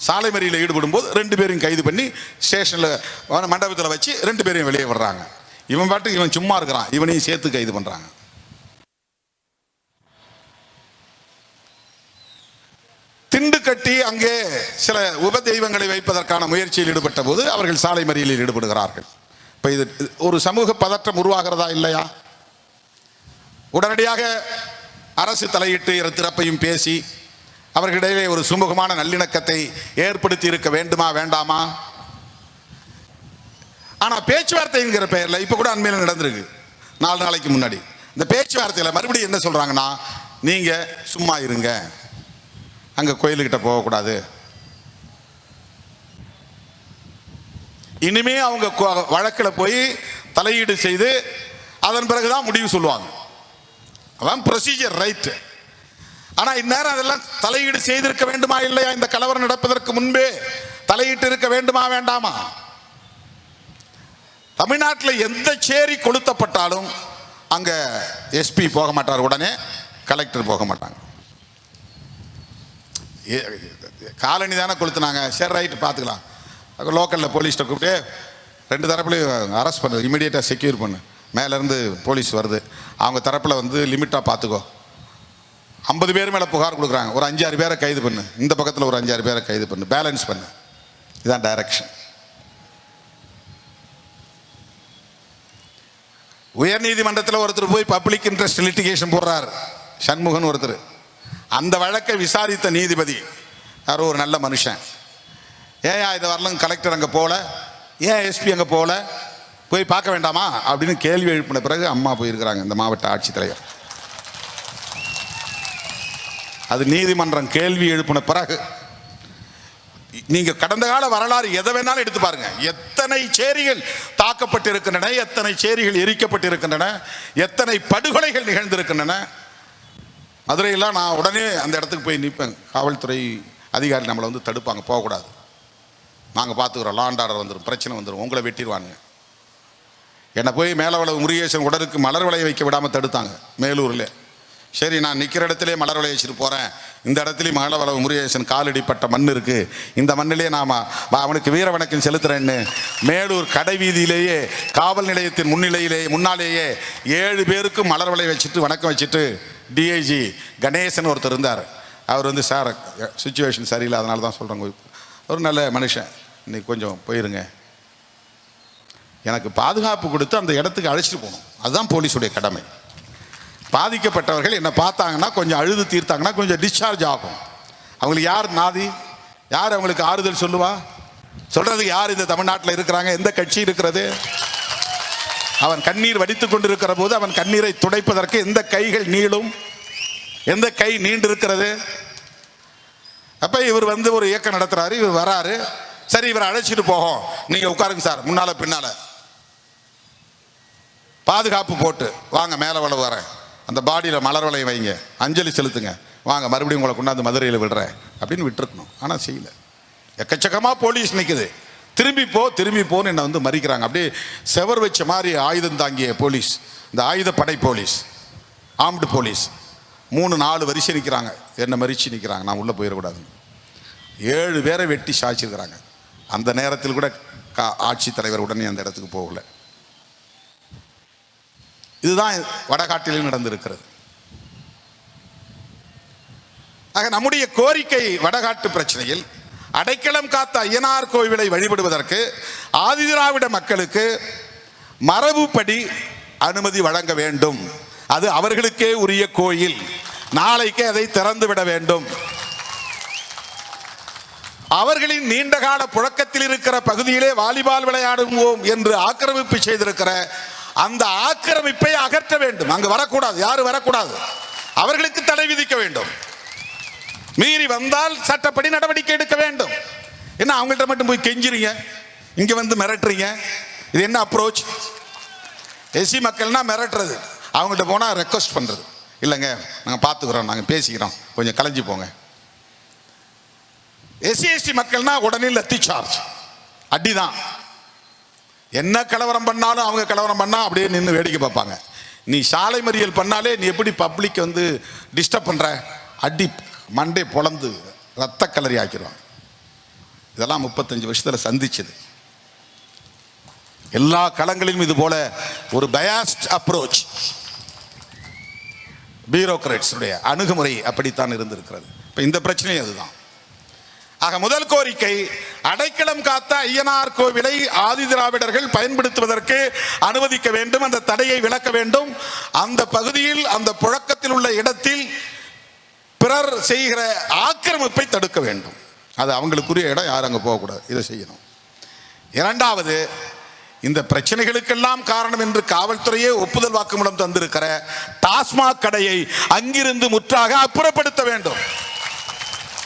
சாலை மறியலில் ஈடுபடும் போது 2 பேரையும் கைது பண்ணி ஸ்டேஷனில் மண்டபத்தில் வச்சு 2 பேரையும் வெளியே விடுறாங்க. இவன் பாட்டுக்கு இவன் சும்மா இருக்கிறான், இவனையும் சேர்த்து கைது பண்ணுறாங்க. திண்டு கட்டி அங்கே சில உப தெய்வங்களை வைப்பதற்கான முயற்சியில் ஈடுபட்ட போது அவர்கள் சாலை மறியலில் ஈடுபடுகிறார்கள். இப்போ இது ஒரு சமூக பதற்றம் உருவாகிறதா இல்லையா? உடனடியாக அரசு தலையிட்டு திறப்பையும் பேசி அவர்களிடையே ஒரு சுமூகமான நல்லிணக்கத்தை ஏற்படுத்தி இருக்க வேண்டுமா வேண்டாமா? ஆனால் பேச்சுவார்த்தைங்கிற பெயரில் இப்போ கூட அண்மையில் நடந்திருக்கு, 4 நாளைக்கு முன்னாடி. இந்த பேச்சுவார்த்தையில் மறுபடியும் என்ன சொல்கிறாங்கன்னா, நீங்கள் சும்மா இருங்க, அங்கே கோயிலுக்கிட்ட போகக்கூடாது, இனிமே அவங்க வழக்கில் போய் தலையீடு செய்து அதன் பிறகுதான் முடிவு சொல்லுவாங்க. அதான் ப்ரொசீஜர், ரைட். ஆனால் இந்நேரம் அதெல்லாம் தலையீடு செய்திருக்க வேண்டுமா இல்லையா? இந்த கலவரம் நடப்பதற்கு முன்பே தலையிட்டு இருக்க வேண்டுமா வேண்டாமா? தமிழ்நாட்டில் எந்த சேரி கொளுத்தப்பட்டாலும் அங்கே எஸ்பி போக மாட்டார், உடனே கலெக்டர் போக மாட்டாங்க. காலனி தானே கொளுத்துனாங்க, சரி ரைட்டு பார்த்துக்கலாம். லோக்கலில் போலீஸ்கிட்ட கூப்பிட்டு 2 தரப்புலையும் அரெஸ்ட் பண்ணு, இமீடியட்டாக செக்யூர் பண்ணு, மேலேருந்து போலீஸ் வருது, அவங்க தரப்பில் வந்து லிமிட்டாக பார்த்துக்கோ. 50 பேர் மேலே புகார் கொடுக்குறாங்க, ஒரு 5-6 பேரை கைது பண்ணு, இந்த பக்கத்தில் ஒரு 5-6 பேரை கைது பண்ணு, பேலன்ஸ் பண்ணு. இதுதான் டைரக்ஷன். உயர் நீதிமன்றத்தில் ஒருத்தர் போய் பப்ளிக் இன்ட்ரெஸ்ட் லிட்டிகேஷன் போடுறார், சண்முகன் ஒருத்தர். அந்த வழக்கை விசாரித்த நீதிபதி யாரோ ஒரு நல்ல மனுஷன், ஏன் இதை வரலாம் கலெக்டர் அங்கே போகல, ஏன் எஸ்பி அங்கே போகல, போய் பார்க்க வேண்டாமா அப்படின்னு கேள்வி எழுப்பின பிறகு அம்மா போயிருக்கிறாங்க, இந்த மாவட்ட ஆட்சித்தலைவர். அது நீதிமன்றம் கேள்வி எழுப்பின பிறகு. நீங்க கடந்த கால வரலாறு எதை வேணாலும் எடுத்து பாருங்க, எத்தனை சேரிகள் தாக்கப்பட்டிருக்கின்றன, எத்தனை சேரிகள் எரிக்கப்பட்டிருக்கின்றன, எத்தனை படுகொலைகள் நிகழ்ந்திருக்கின்றன. மதுரையெல்லாம் நான் உடனே அந்த இடத்துக்கு போய் நிற்பேன், காவல்துறை அதிகாரி நம்மளை வந்து தடுப்பாங்க, போகக்கூடாது, நாங்கள் பார்த்துக்குறோம், லா அண்ட் ஆர்டர் வந்துடும், பிரச்சனை வந்துடும், உங்களை வெட்டிடுவாங்க. என்னை போய் மேலவளவு முருகேசன் உடலுக்கு மலர் வளைய வைக்க விடாமல் தடுத்தாங்க மேலூரில். சரி, நான் நிற்கிற இடத்துல மலர் வளைய வச்சுட்டு போகிறேன், இந்த இடத்துலையும் மேலவளவு முருகேசன் காலடிப்பட்ட மண் இருக்குது, இந்த மண்ணிலே நாம் அவனுக்கு வீர வணக்கம் செலுத்துகிறேன்னு மேலூர் கடை வீதியிலேயே காவல் நிலையத்தின் முன்னாலேயே 7 பேருக்கும் மலர் வளைய வச்சுட்டு வணக்கம் வச்சுட்டு டிஐஜி கணேசன் ஒருத்தர் இருந்தார். அவர் வந்து சார் சுச்சுவேஷன் சரியில்லை, அதனால தான் சொல்கிறேங்க, ஒரு நல்ல மனுஷன், இன்னைக்கு கொஞ்சம் போயிருங்க, எனக்கு பாதுகாப்பு கொடுத்து அந்த இடத்துக்கு அழைச்சிட்டு போகணும், அதுதான் போலீஸுடைய கடமை. பாதிக்கப்பட்டவர்கள் என்னை பார்த்தாங்கன்னா கொஞ்சம் அழுது தீர்த்தாங்கன்னா கொஞ்சம் டிஸ்சார்ஜ் ஆகும். அவங்களுக்கு யார் நாதி, யார் அவங்களுக்கு ஆறுதல் சொல்லுவா, சொல்றதுக்கு யார் இந்த தமிழ்நாட்டில் இருக்கிறாங்க, எந்த கட்சி இருக்கிறது? அவன் கண்ணீர் வடித்து கொண்டிருக்கிற போது அவன் கண்ணீரை துடைப்பதற்கு எந்த கைகள் நீளும், எந்த கை நீண்டிருக்கிறது? அப்ப இவர் வந்து ஒரு இயக்கம் நடத்துறாரு, இவர் வராரு, சரி இவரை அழைச்சிட்டு போகும், நீங்க உட்காருங்க சார், முன்னால பின்னால பாதுகாப்பு போட்டு வாங்க, மேலே வளவு வரேன், அந்த பாடியில் மலர் வளைய வைங்க, அஞ்சலி செலுத்துங்க, வாங்க மறுபடியும் உங்களை கொண்டாந்து மதுரையில் விடுறேன் அப்படின்னு விட்டுருக்கணும். ஆனால் செய்யல. எக்கச்சக்கமாக போலீஸ் நிற்குது, திரும்பி போன்னு என்னை வந்து மறிக்கிறாங்க. அப்படியே செவர் வச்ச மாதிரி ஆயுதம் தாங்கிய போலீஸ், இந்த ஆயுதப்படை போலீஸ், ஆம்டு போலீஸ் 3-4 வரிசை நிற்கிறாங்க, என்னை மறித்து நிற்கிறாங்க, நான் உள்ளே போயிடக்கூடாது. 7 பேரை வெட்டி சாய்ச்சிருக்கிறாங்க. அந்த நேரத்தில் கூட ஆட்சித்தலைவர் உடனே அந்த இடத்துக்கு போகல. இதுதான் வடகாட்டிலும் நடந்திருக்கிறது. ஆக நம்முடைய கோரிக்கை வடகாட்டு பிரச்சனையில் அடைக்கலம் காத்த ஐயனார் கோவிலை வழிபடுவதற்கு ஆதிதிராவிட மக்களுக்கு மரபுப்படி அனுமதி வழங்க வேண்டும். அது அவர்களுக்கே உரிய கோயில், நாளைக்கு அதை திறந்து விட வேண்டும். அவர்களின் நீண்டகால புழக்கத்தில் இருக்கிற பகுதியிலே வாலிபால் விளையாடுவோம் என்று ஆக்கிரமிப்பு செய்திருக்கிற அந்த ஆக்கிரமிப்பை அகற்ற வேண்டும். அங்கு வரக்கூடாது, யாரும் வரக்கூடாது, அவர்களுக்கு தடை விதிக்க வேண்டும். மீறி வந்தால் சட்டப்படி நடவடிக்கை எடுக்க வேண்டும். என்ன அவங்கள்ட்ட மட்டும் போய் கெஞ்சுறீங்க, இங்க வந்து மிரட்டுறீங்க, இது என்ன அப்ரோச்? எஸ்சி மக்கள்னா மிரட்டுறது, அவங்கள்ட்ட போனால் ரெக்வஸ்ட் பண்ணுறது, இல்லைங்க நாங்கள் பார்த்துக்குறோம், நாங்கள் பேசிக்கிறோம், கொஞ்சம் கலைஞ்சி போங்க. எஸ்சி எஸ்டி மக்கள்னா உடனே லத்தி சார்ஜ், அடிதான். என்ன கலவரம் பண்ணாலும் அவங்க கலவரம் பண்ணால் அப்படியே நின்று வேடிக்கை பார்ப்பாங்க. நீ சாலை மறியல் பண்ணாலே நீ எப்படி பப்ளிக் வந்து டிஸ்டர்ப் பண்ணுற, அடி மண்டே பொழந்து ரத்த கலரி ஆக்கிடுவாங்க. இதெல்லாம் 35 வருஷத்தில் சந்திச்சது. எல்லா களங்களிலும் இது போல ஒரு பயாஸ்ட் அப்ரோச், பியூரோக்ராட்ஸ் அணுகுமுறை அப்படித்தான் இருந்திருக்கிறது. இப்போ இந்த பிரச்சனை அதுதான். ஆக முதல் கோரிக்கை, அடைக்கலம் காத்த ஐயனார் கோவிலை ஆதிதிராவிடர்கள் பயன்படுத்துவதற்கு அனுமதிக்க வேண்டும், அந்த தடையை விலக்க வேண்டும். அந்த பகுதியில் அந்த புழக்கத்தில் உள்ள இடத்தில் பிறர் செய்கிற ஆக்கிரமிப்பை தடுக்க வேண்டும். அது அவங்களுக்குரிய இடம், யாரும் அங்கே போகக்கூடாது, இதை செய்யணும். இரண்டாவது, இந்த பிரச்சனைகளுக்கெல்லாம் காரணம் என்று காவல்துறையே ஒப்புதல் வாக்குமூலம் தந்திருக்கிற டாஸ்மாக் கடையை அங்கிருந்து முற்றாக அப்புறப்படுத்த வேண்டும்.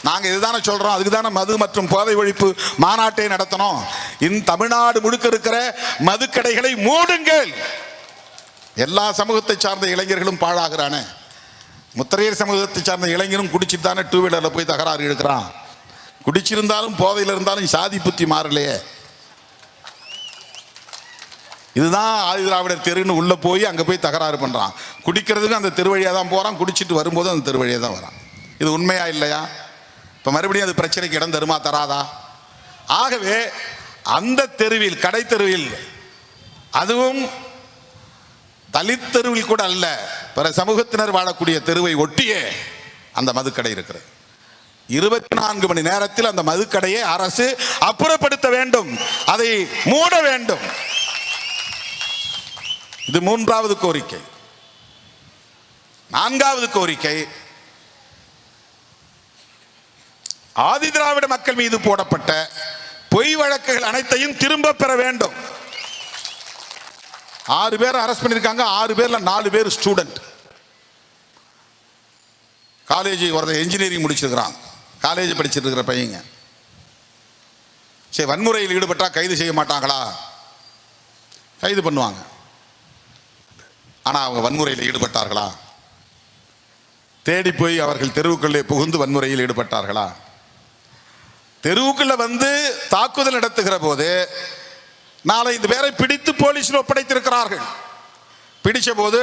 நாங்கள் இதுதானே சொல்றோம், அதுக்கு தானே மது மற்றும் போதை ஒழிப்பு மாநாட்டை நடத்தணும். இந்த தமிழ்நாடு முழுக்க இருக்கிற மதுக்கடைகளை மூடுங்கள். எல்லா சமூகத்தை சார்ந்த இளைஞர்களும் பாழாகிறானே. முத்திரையர் சமூகத்தை சார்ந்த இளைஞரும் குடிச்சிட்டு தானே 2 வீலரில் போய் தகராறு எடுக்கிறான். குடிச்சிருந்தாலும் போதையில் இருந்தாலும் சாதி புத்தி மாறலையே. இதுதான் ஆதிதிராவிடர் தெருன்னு உள்ள போய் அங்கே போய் தகராறு பண்ணுறான். குடிக்கிறதுக்கு அந்த தெரு வழியாக தான் போகிறான், குடிச்சிட்டு வரும்போது அந்த தெரு வழியாக தான் வரான். இது உண்மையா இல்லையா? இப்போ மறுபடியும் அது பிரச்சனைக்கு இடம் தருமா தராதா? ஆகவே அந்த தெருவில், கடை தெருவில், அதுவும் தலித் தெருவில் கூட அல்ல, பிற சமூகத்தினர் வாழக்கூடிய தெருவை ஒட்டியே அந்த மதுக்கடை இருக்கிறது. 24 மணி நேரத்தில் அந்த மதுக்கடையை அரசு அப்புறப்படுத்த வேண்டும், அதை மூட வேண்டும். இது 3வது கோரிக்கை. 4வது கோரிக்கை, ஆதிதிராவிட மக்கள் மீது போடப்பட்ட பொய் வழக்குகள் அனைத்தையும் திரும்ப பெற வேண்டும். 6 பேர் அரெஸ்ட் பண்ணிருக்காங்க. 6 பேர்ல 4 பேர் ஸ்டூடெண்ட். காலேஜ் ஒருத்தர் என்ஜினியரிங் முடிச்சிருக்கிறான், காலேஜ் படிச்சிட்டு இருக்கிற பையங்க. சரி, வன்முறையில் ஈடுபட்டா கைது செய்ய மாட்டாங்களா? கைது பண்ணுவாங்க. ஆனா அவங்க வன்முறையில் ஈடுபட்டார்களா? தேடி போய் அவர்கள் தெருவுக்குள்ளே புகுந்து வன்முறையில் ஈடுபட்டார்களா? தெருவுக்குள்ள வந்து தாக்குதல் நடத்துகிற போது 4-5 பேரை பிடித்து போலீஸில் ஒப்படைத்திருக்கிறார்கள். பிடிச்ச போது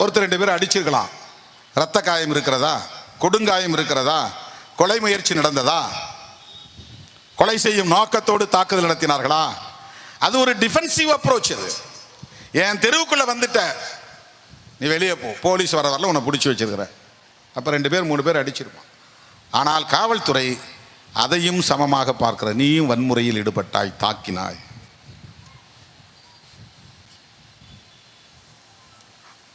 ஒருத்தர் 2 பேர் அடிச்சிருக்கலாம். இரத்த காயம் இருக்கிறதா? கொடுங்காயம் இருக்கிறதா? கொலை முயற்சி நடந்ததா? கொலை செய்யும் நோக்கத்தோடு தாக்குதல் நடத்தினார்களா? அது ஒரு டிஃபென்சிவ் அப்ரோச். அது என் தெருவுக்குள்ள வந்துட்ட, நீ வெளியே போ, போலீஸ் வர வரல உன்னை பிடிச்சி வச்சிருக்கிற, அப்போ 2 பேர் 3 பேர் அடிச்சிருப்பான். ஆனால் காவல்துறை அதையும் சமமாக பார்க்கிற, நீயும் வன்முறையில் ஈடுபட்டாய், தாக்கினாய்.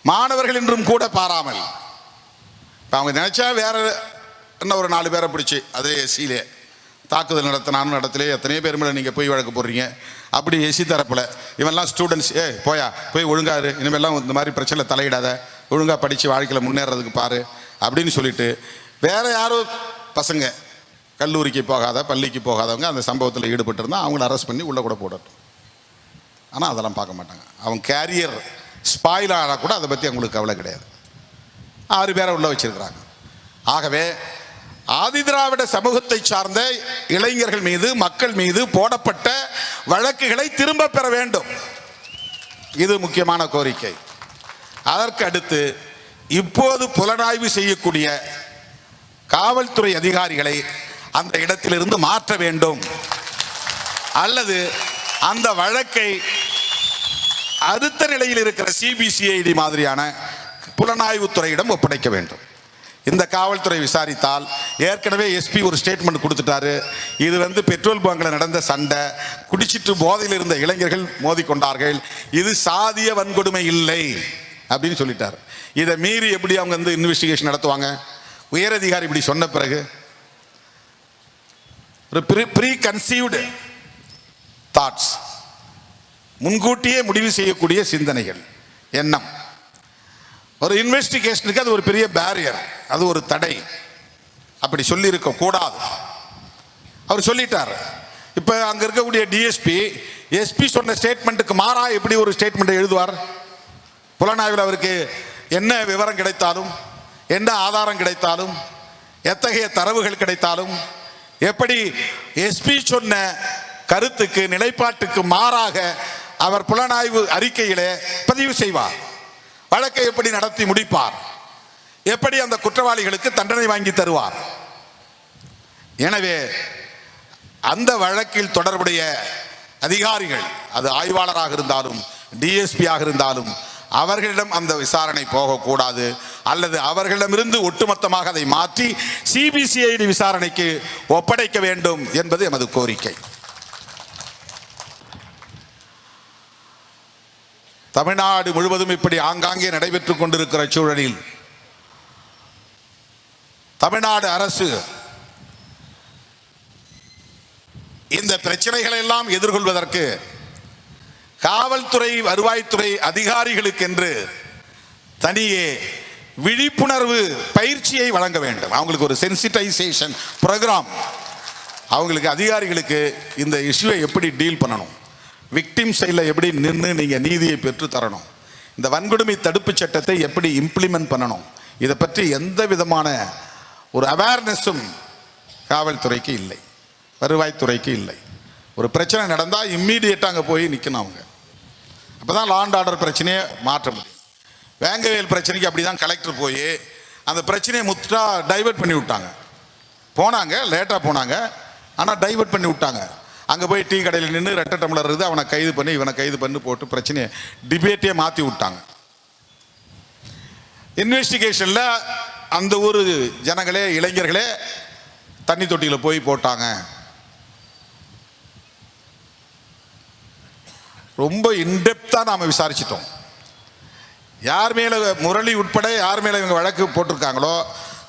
மாணவர்கள் என்றும் கூட பாராமல், இப்போ அவங்க நினைச்சா வேற என்ன ஒரு 4 பேரை பிடிச்சி அதே எஸ்சியிலே தாக்குதல் நடத்தினான்னு நடத்தலே எத்தனையோ பேர் மேலே நீங்கள் போய் வழக்கு போடுறீங்க. அப்படி எஸ்சி தரப்பில் இவெல்லாம் ஸ்டூடெண்ட்ஸ், போய் ஒழுங்காரு, இனிமேலாம் இந்த மாதிரி பிரச்சனை தலையிடாத, ஒழுங்காக படித்து வாழ்க்கையில் முன்னேறதுக்கு பாரு அப்படின்னு சொல்லிட்டு வேற யாரோ பசங்க கல்லூரிக்கு போகாத, பள்ளிக்கு போகாதவங்க அந்த சம்பவத்தில் ஈடுபட்டிருந்தால் அவங்கள அரெஸ்ட் பண்ணி உள்ளே கூட போடட்டும். ஆனால் அதெல்லாம் பார்க்க மாட்டாங்க. அவங்க கேரியர் ஸ்பாயில் ஆனால் கூட அதை பற்றி அவங்களுக்கு கவலை கிடையாது. 6 பேரை உள்ள வச்சிருக்கிறாங்க. ஆகவே ஆதிதிராவிட சமூகத்தை சார்ந்த இளைஞர்கள் மீது, மக்கள் மீது போடப்பட்ட வழக்குகளை திரும்ப பெற வேண்டும். இது முக்கியமான கோரிக்கை. அதற்கு அடுத்து, இப்போது புலனாய்வு செய்யக்கூடிய காவல்துறை அதிகாரிகளை அந்த இடத்திலிருந்து மாற்ற வேண்டும், அல்லது அந்த வழக்கை அடுத்த நிலையில் இருக்கிற சிபிசிஐடி மாதிரியான புலனாய்வுத்துறையிடம் ஒப்படைக்க வேண்டும். இந்த காவல்துறை விசாரித்தால், ஏற்கனவே எஸ்பி ஒரு ஸ்டேட்மெண்ட் கொடுத்துட்டாரு, இது பெட்ரோல் பங்கில் நடந்த சண்டை, குடிச்சிட்டு போதையில் இருந்த இளைஞர்கள் மோதிக்கொண்டார்கள், இது சாதிய வன்கொடுமை இல்லை அப்படின்னு சொல்லிட்டார். இதை மீறி எப்படி அவங்க இன்வெஸ்டிகேஷன் நடத்துவாங்க? உயரதிகாரி இப்படி சொன்ன பிறகு ஒரு ப்ரீ கன்சீவ்டு தாட்ஸ், முன்கூட்டியே முடிவு செய்யக்கூடிய சிந்தனைகள், எண்ணம், ஒரு இன்வெஸ்டிகேஷனுக்கு அது ஒரு பெரிய பேரியர், அது ஒரு தடை. அப்படி சொல்லி இருக்க கூடாது. அவர் சொல்லிட்டார். இப்போ அங்கே இருக்கக்கூடிய டிஎஸ்பி, எஸ்பி சொன்ன ஸ்டேட்மெண்ட்டுக்கு மாறா எப்படி ஒரு ஸ்டேட்மெண்ட் எழுதுவார்? புலனாய்வில் அவருக்கு என்ன விவரம் கிடைத்தாலும், என்ன ஆதாரம் கிடைத்தாலும், எத்தகைய தரவுகள் கிடைத்தாலும், எப்படி எஸ்பி சொன்ன கருத்துக்கு, நிலைப்பாட்டுக்கு மாறாக அவர் புலனாய்வு அறிக்கையிலே பதிவு செய்வார்? வழக்கை எப்படி நடத்தி முடிப்பார்? எப்படி அந்த குற்றவாளிகளுக்கு தண்டனை வாங்கி தருவார்? எனவே அந்த வழக்கில் தொடர்புடைய அதிகாரிகள், அது ஆய்வாளராக இருந்தாலும் டிஎஸ்பியாக இருந்தாலும், அவர்களிடம் அந்த விசாரணை போகக்கூடாது, அல்லது அவர்களிடமிருந்து ஒட்டுமொத்தமாக அதை மாற்றி சிபிசிஐடி விசாரணைக்கு ஒப்படைக்க வேண்டும் என்பது எமது கோரிக்கை. தமிழ்நாடு முழுவதும் இப்படி ஆங்காங்கே நடைபெற்றுக் கொண்டிருக்கிற சூழலில் தமிழ்நாடு அரசு இந்த பிரச்சனைகளை எல்லாம் எதிர்கொள்வதற்கு காவல்துறை, வருவாய்த்துறை அதிகாரிகளுக்கென்று தனியே விழிப்புணர்வு பயிற்சியை வழங்க வேண்டும். அவங்களுக்கு ஒரு சென்சிட்டைசேஷன் ப்ரோக்ராம், அவங்களுக்கு அதிகாரிகளுக்கு இந்த இஷ்யூவை எப்படி டீல் பண்ணணும், விக்டிம் சைடில் எப்படி நின்று நீங்கள் நீதியை பெற்று தரணும், இந்த வன்கொடுமை தடுப்பு சட்டத்தை எப்படி இம்ப்ளிமெண்ட் பண்ணணும், இதை பற்றி எந்த விதமான ஒரு அவேர்னஸும் காவல்துறைக்கு இல்லை, வருவாய்த்துறைக்கு இல்லை. ஒரு பிரச்சனை நடந்தால் இம்மீடியட்டாக அங்கே போய் நிற்கணும். அவங்க அப்போ தான் லா அண்ட் ஆர்டர் பிரச்சனையை மாற்ற முடியும். வேங்கவேல் பிரச்சனைக்கு அப்படி தான் கலெக்டர் போய் அந்த பிரச்சனையை முற்றா டைவெர்ட் பண்ணி விட்டாங்க. போனாங்க, லேட்டாக போனாங்க, ஆனால் டைவெர்ட் பண்ணி விட்டாங்க. அங்கே போய் டீ கடையில் நின்று ரெட்டை டம்ளர் இருக்குது, அவனை கைது பண்ணி இவனை கைது பண்ணி போட்டு பிரச்சனையை டிபேட்டே மாற்றி விட்டாங்க. இன்வெஸ்டிகேஷனில் அந்த ஊர் ஜனங்களே இளைஞர்களே தண்ணி தொட்டியில் போய் போட்டாங்க. ரொம்ப இன்டெப்த்தாக நாம் விசாரிச்சிட்டோம். யார் மேலே முரளி உட்பட யார் மேலே இவங்க வழக்கு போட்டிருக்காங்களோ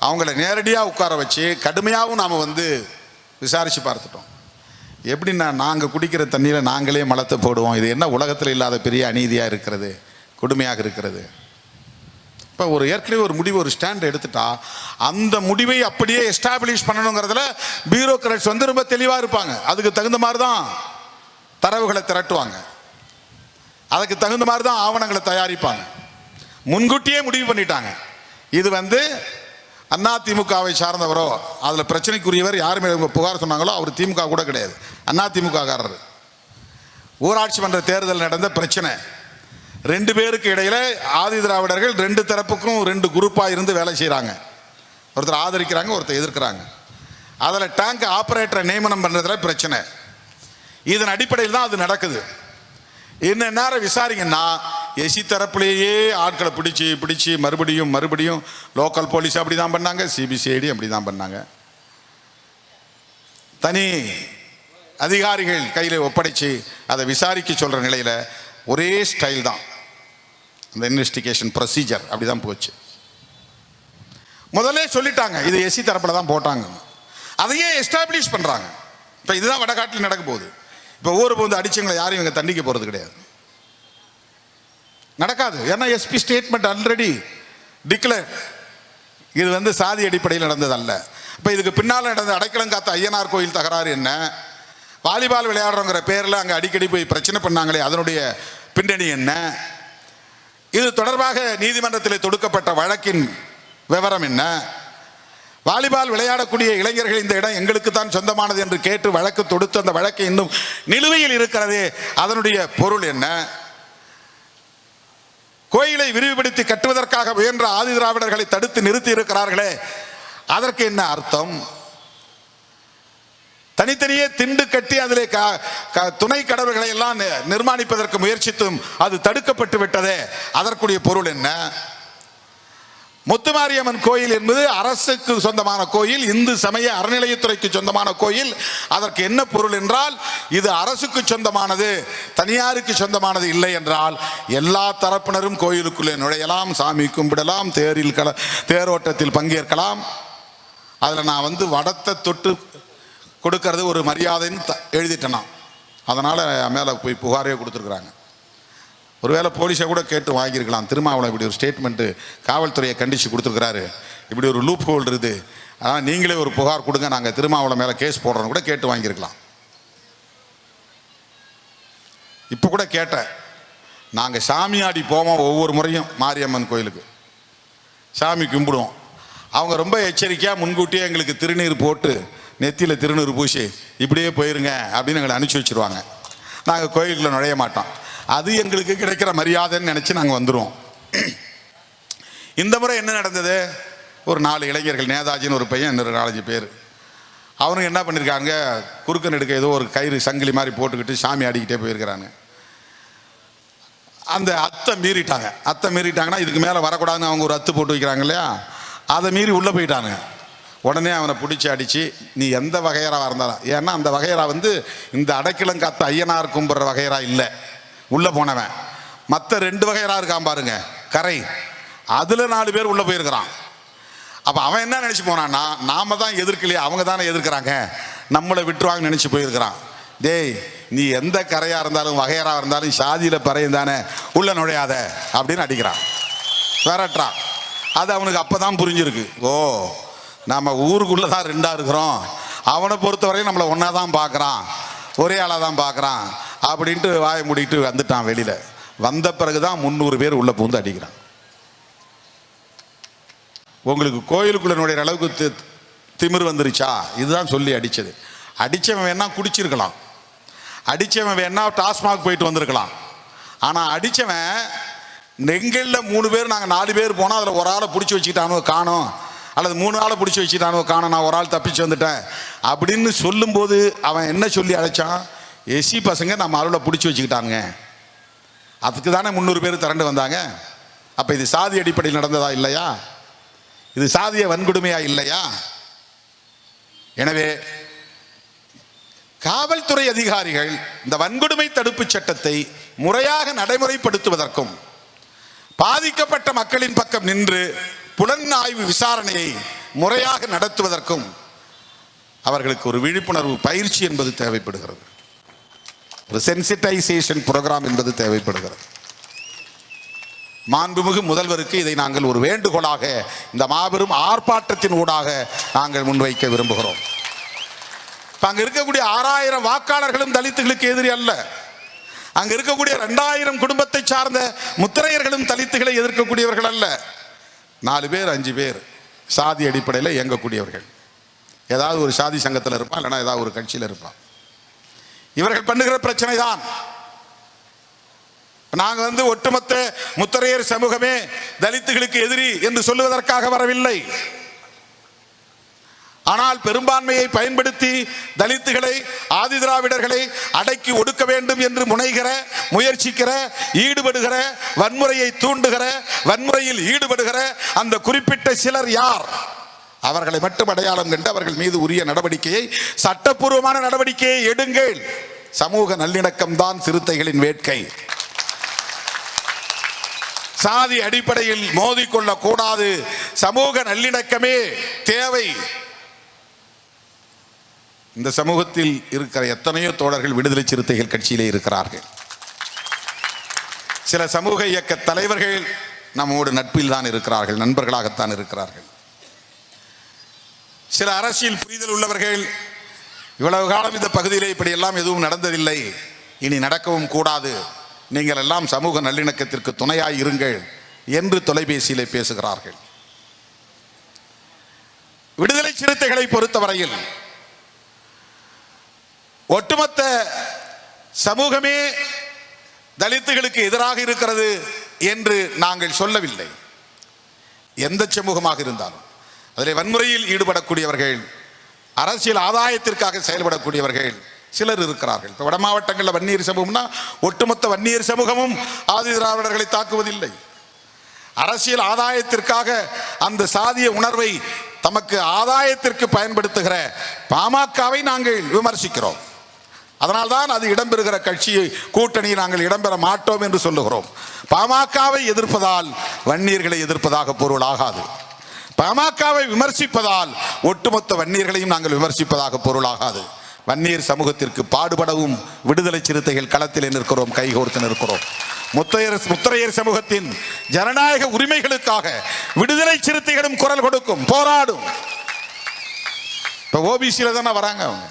அவங்கள நேரடியாக உட்கார வச்சு கடுமையாகவும் நாம் விசாரித்து பார்த்துட்டோம். எப்படின்னா, நாங்கள் குடிக்கிற தண்ணியில் நாங்களே மலத்தை போடுவோம். இது என்ன உலகத்தில் இல்லாத பெரிய அநீதியாக இருக்கிறது, கொடுமையாக இருக்கிறது. இப்போ ஏற்கனவே ஒரு முடிவு, ஒரு ஸ்டாண்ட் எடுத்துட்டா அந்த முடிவை அப்படியே எஸ்டாப்ளிஷ் பண்ணணுங்கிறதுல பியூரோக்ராட்ஸ் ரொம்ப தெளிவாக இருப்பாங்க. அதுக்கு தகுந்த மாதிரி தான் தரவுகளை திரட்டுவாங்க, அதுக்கு தகுந்த மாதிரி தான் ஆவணங்களை தயாரிப்பாங்க. முன்கூட்டியே முடிவு பண்ணிட்டாங்க. இது அதிமுகவை சார்ந்தவரோ அதில் பிரச்சனைக்குரியவர் யார் மேலே புகார் சொன்னாங்களோ அவர் திமுக கூட கிடையாது, அதிமுககாரர். ஊராட்சி மன்ற தேர்தல் நடந்த பிரச்சனை, 2 பேருக்கு இடையில ஆதி திராவிடர்கள் 2 தரப்புக்கும் 2 குரூப்பாக இருந்து வேலை செய்கிறாங்க. ஒருத்தர் ஆதரிக்கிறாங்க, ஒருத்தர் எதிர்க்கிறாங்க. அதில் டேங்க் ஆப்ரேட்டரை நியமனம் பண்ணுறதுல பிரச்சனை. இதன் அடிப்படையில் தான் அது நடக்குது. என்ன நேரம் விசாரிங்கன்னா எஸ்சி தரப்புலேயே ஆட்களை பிடிச்சி மறுபடியும் லோக்கல் போலீஸ் அப்படி தான் பண்ணாங்க, சிபிசிஐடி அப்படி தான் பண்ணாங்க. தனி அதிகாரிகள் கையில் ஒப்படைச்சு அதை விசாரிக்க சொல்கிற நிலையில் ஒரே ஸ்டைல் தான் அந்த இன்வெஸ்டிகேஷன் ப்ரொசீஜர் அப்படி தான் போச்சு. முதல்ல சொல்லிட்டாங்க இது எஸ்சி தரப்பில் தான் போட்டாங்க, அதையே எஸ்டாப்ளிஷ் பண்ணுறாங்க. இப்போ இதுதான் வடகாட்டில் நடக்க போகுது. இப்போ ஊருக்கு அடிச்சவங்களை யாரும் இவங்க தண்டிக்க போகிறது கிடையாது, நடக்காது. ஏன்னா எஸ்பி ஸ்டேட்மெண்ட் ஆல்ரெடி டிக்ளேர். இது சாதி அடிப்படையில் நடந்தது அல்ல. இப்போ இதுக்கு பின்னால் நடந்த அடைக்கலம் காத்த ஐயனார் கோயில் தகராறு என்ன, வாலிபால் விளையாடுறோங்கிற பேரில் அங்கே அடிக்கடி போய் பிரச்சனை பண்ணாங்களே அதனுடைய பின்னணி என்ன, இது தொடர்பாக நீதிமன்றத்தில் தொடுக்கப்பட்ட வழக்கின் விவரம் என்ன, வாலிபால் விளையாடக்கூடிய இளைஞர்கள் இந்த இடம் எங்களுக்கு தான் சொந்தமானது என்று கேட்டு வழக்கு தொடுத்து அந்த வழக்கு இன்னும் நிலுவையில் இருக்கிறது, அதனுடைய பொருள் என்ன, கோயிலை விரிவுபடுத்தி கட்டுவதற்காக முயன்ற ஆதி திராவிடர்களை தடுத்து நிறுத்தி இருக்கிறார்களே அதற்கு என்ன அர்த்தம், தனித்தனியே திண்டு கட்டி அதிலே துணை கடவுள்களை எல்லாம் நிர்மாணிப்பதற்கு முயற்சித்தும் அது தடுக்கப்பட்டு விட்டதே அதற்குரிய பொருள் என்ன, முத்துமாரியம்மன் கோயில் என்பது அரசுக்கு சொந்தமான கோயில், இந்து சமய அறநிலையத்துறைக்கு சொந்தமான கோயில். அதற்கு என்ன பொருள் என்றால் இது அரசுக்கு சொந்தமானது, தனியாருக்கு சொந்தமானது இல்லை என்றால் எல்லா தரப்பினரும் கோயிலுக்குள்ளே நுழையலாம், சாமி கும்பிடலாம், தேரோட்டத்தில் பங்கேற்கலாம். அதில் நான் வடத்தை தொட்டு கொடுக்கறது ஒரு மரியாதைன்னு எழுதிட்டேனா, அதனால் மேலே போய் புகாரே கொடுத்துருக்குறாங்க. ஒருவேளை போலீஸை கூட கேட்டு வாங்கியிருக்கலாம், திருமாவளவன் இப்படி ஒரு ஸ்டேட்மெண்ட்டு காவல்துறையை கண்டித்து கொடுத்துருக்குறாரு, இப்படி ஒரு லூப் ஹோல் இருக்குது, ஆனால் நீங்களே ஒரு புகார் கொடுங்க, நாங்கள் திருமாவளவன் மேலே கேஸ் போடுறோன்னு கூட கேட்டு வாங்கியிருக்கலாம். இப்போ கூட கேட்டேன், நாங்கள் சாமியாடி போவோம் ஒவ்வொரு முறையும் மாரியம்மன் கோயிலுக்கு சாமி கும்பிடுவோம். அவங்க ரொம்ப எச்சரிக்கையாக முன்கூட்டியே எங்களுக்கு திருநீர் போட்டு நெத்தியில் திருநீர் பூசி இப்படியே போயிருங்க அப்படின்னு எங்களை அனுப்பிச்சி வச்சுருவாங்க. நாங்கள் கோயிலுக்குள்ளே நுழைய மாட்டோம். அது எங்களுக்கு கிடைக்கிற மரியாதைன்னு நினச்சி நாங்கள் வந்துடுவோம். இந்த முறை என்ன நடந்தது, ஒரு 4 இளைஞர்கள், நேதாஜின்னு ஒரு பையன், இன்னொரு 4-5 பேர், அவனுங்க என்ன பண்ணியிருக்காங்க, குறுக்க நெடுக்க ஏதோ ஒரு கயிறு சங்கிலி மாதிரி போட்டுக்கிட்டு சாமி ஆடிக்கிட்டே போயிருக்கிறாங்க. அந்த அத்தை மீறிட்டாங்கன்னா இதுக்கு மேலே வரக்கூடாதுன்னு அவங்க ஒரு அத்து போட்டு வைக்கிறாங்க இல்லையா, அதை மீறி உள்ளே போயிட்டாங்க. உடனே அவனை பிடிச்சி அடித்து நீ எந்த வகையராக இருந்தாலும், ஏன்னா அந்த வகையரா இந்த அடைக்கலம் காத்த ஐயனார் கும்பிட்ற வகையரா இல்லை, உள்ளே போனவன். மற்ற 2 வகையரா இருக்கான் பாருங்க கரை, அதில் 4 பேர் உள்ளே போயிருக்கிறான். அப்போ அவன் என்ன நினச்சி போனான்னா, நாம தான் எதிர்க்கலையே அவங்க தானே எதிர்க்கிறாங்க, நம்மளை விட்டுருவாங்கன்னு நினச்சி போயிருக்கிறான். டேய் நீ எந்த கரையாக இருந்தாலும் வகையராக இருந்தாலும் சாதியில் பறையும் தானே, உள்ள நுழையாத அப்படின்னு அடிக்கிறான், விரட்டுறான். அது அவனுக்கு அப்போ தான் புரிஞ்சிருக்கு, ஓ நம்ம ஊருக்குள்ளே தான் 2ஆக இருக்கிறோம், அவனை பொறுத்தவரையும் நம்மளை ஒன்றா தான் பார்க்குறான், ஒரே ஆளாக தான் பார்க்குறான் அப்படின்ட்டு வாயை மூடிட்டு வந்துட்டான். வெளியில் வந்த பிறகு தான் 300 பேர் உள்ளே பூந்து அடிக்கிறான். உங்களுக்கு கோயிலுக்குள்ளே நுழையிற அளவுக்கு திமிர் வந்துருச்சா, இதுதான் சொல்லி அடித்தது. அடித்தவன் வேணா குடிச்சிருக்கலாம், அடித்தவன் வேணா டாஸ்மாக் போயிட்டு வந்திருக்கலாம், ஆனால் அடித்தவன் எங்களில் 3 பேர், நாங்கள் 4 பேர் போனால் அதில் ஒரு ஆளை பிடிச்சி வச்சுக்கிட்டானோ காணோம், அல்லது 3 ஆளை பிடிச்சி வச்சுக்கிட்டானோ காணோம், நான் ஒரு ஆள் தப்பிச்சு வந்துட்டேன் அப்படின்னு சொல்லும்போது அவன் என்ன சொல்லி அழைச்சான்? எஸ்சி பசங்க நம்ம அருளை பிடிச்சி வச்சுக்கிட்டாங்க, அதுக்கு தானே 300 பேர் திரண்டு வந்தாங்க. அப்போ இது சாதி அடிப்படையில் நடந்ததா இல்லையா? இது சாதிய வன்கொடுமையா இல்லையா? எனவே காவல்துறை அதிகாரிகள் இந்த வன்கொடுமை தடுப்பு சட்டத்தை முறையாக நடைமுறைப்படுத்துவதற்கும் பாதிக்கப்பட்ட மக்களின் பக்கம் நின்று புலனாய்வு விசாரணையை முறையாக நடத்துவதற்கும் அவர்களுக்கு ஒரு விழிப்புணர்வு பயிற்சி என்பது தேவைப்படுகிறது. ஒரு சென்சிட்டைசேஷன் புரோகிராம் என்பது தேவைப்படுகிறது. மாண்புமிகு முதல்வருக்கு இதை நாங்கள் ஒரு வேண்டுகோளாக இந்த மாபெரும் ஆர்ப்பாட்டத்தின் ஊடாக நாங்கள் முன்வைக்க விரும்புகிறோம். அங்க இருக்கக்கூடிய 6000 வாக்காளர்களும் தலித்துகளுக்கு எதிரி அல்ல. அங்க இருக்கக்கூடிய 2000 குடும்பத்தை சார்ந்த முத்திரையர்களும் தலித்துகளை எதிர்க்கக்கூடியவர்கள் அல்ல. 4 பேர் 5 பேர் சாதி அடிப்படையில் இயங்கக்கூடியவர்கள். ஏதாவது ஒரு சாதி சங்கத்தில் இருப்பான், இல்லைன்னா ஏதாவது ஒரு கட்சியில் இருப்பான். இவர்கள் பண்ணுகிற பிரச்சனை தான். நாங்கள் ஒட்டுமொத்த முத்திரையர் சமூகமே தலித்துகளுக்கு எதிரி என்று சொல்லுவதற்காக வரவில்லை. ஆனால் பெரும்பான்மையை பயன்படுத்தி தலித்துகளை, ஆதி திராவிடர்களை அடக்கி ஒடுக்க வேண்டும் என்று முனைகிற, முயற்சிக்கிற, ஈடுபடுகிற, வன்முறையை தூண்டுகிற, வன்முறையில் ஈடுபடுகிற அந்த குறிப்பிட்ட சிலர் யார்? அவர்களை மட்டும் அடையாளம் கண்டு அவர்கள் மீது உரிய நடவடிக்கையை, சட்டப்பூர்வமான நடவடிக்கையை எடுங்கள். சமூக நல்லிணக்கம் தான் சிறுத்தைகளின் வேட்கை. சாதி அடிப்படையில் மோதிக்கொள்ளக்கூடாது. சமூக நல்லிணக்கமே தேவை. இந்த சமூகத்தில் இருக்கிற எத்தனையோ தோழர்கள் விடுதலை சிறுத்தைகள் கட்சியிலே இருக்கிறார்கள். சில சமூக இயக்க தலைவர்கள் நம்மோடு நட்பில் தான் இருக்கிறார்கள், நண்பர்களாகத்தான் இருக்கிறார்கள். சில அரசியல் புரிதல் உள்ளவர்கள் இவ்வளவு காலம் இந்த பகுதியிலே இப்படி எல்லாம் எதுவும் நடந்ததில்லை, இனி நடக்கவும் கூடாது, நீங்கள் எல்லாம் சமூக நல்லிணக்கத்திற்கு துணையாய் இருங்கள் என்று தொலைபேசியிலே பேசுகிறார்கள். விடுதலை சிறுத்தைகளை பொறுத்தவரையில் ஒட்டுமொத்த சமூகமே தலித்துகளுக்கு எதிராக இருக்கிறது என்று நாங்கள் சொல்லவில்லை. எந்த சமூகமாக இருந்தாலும் அதில் வன்முறையில் ஈடுபடக்கூடியவர்கள், அரசியல் ஆதாயத்திற்காக செயல்படக்கூடியவர்கள் சிலர் இருக்கிறார்கள். இப்போ வட மாவட்டங்களில் வன்னியர் சமூகம்னா ஒட்டுமொத்த வன்னியர் சமூகமும் ஆதி திராவிடர்களை தாக்குவதில்லை. அரசியல் ஆதாயத்திற்காக அந்த சாதிய உணர்வை தமக்கு ஆதாயத்திற்கு பயன்படுத்துகிற பாமகவை நாங்கள் விமர்சிக்கிறோம். அதனால்தான் அது இடம்பெறுகிற கட்சியை கூட்டணியை நாங்கள் இடம்பெற மாட்டோம் என்று சொல்லுகிறோம். பாமகவை எதிர்ப்பதால் வன்னியர்களை எதிர்ப்பதாக பொருள் ஆகாது. பாமகவை விமர்சிப்பதால் ஒட்டுமொத்த வன்னியர்களையும் நாங்கள் விமர்சிப்பதாக பொருளாகாது. வன்னியர் சமூகத்திற்கு பாடுபடவும் விடுதலை சிறுத்தைகள் களத்தில் நிற்கிறோம், கைகோர்த்து நிற்கிறோம். முத்திரையர் சமூகத்தின் ஜனநாயக உரிமைகளுக்காக விடுதலை சிறுத்தைகளும் குரல் கொடுக்கும், போராடும். இப்ப ஓபிசியில தானே வராங்க அவங்க.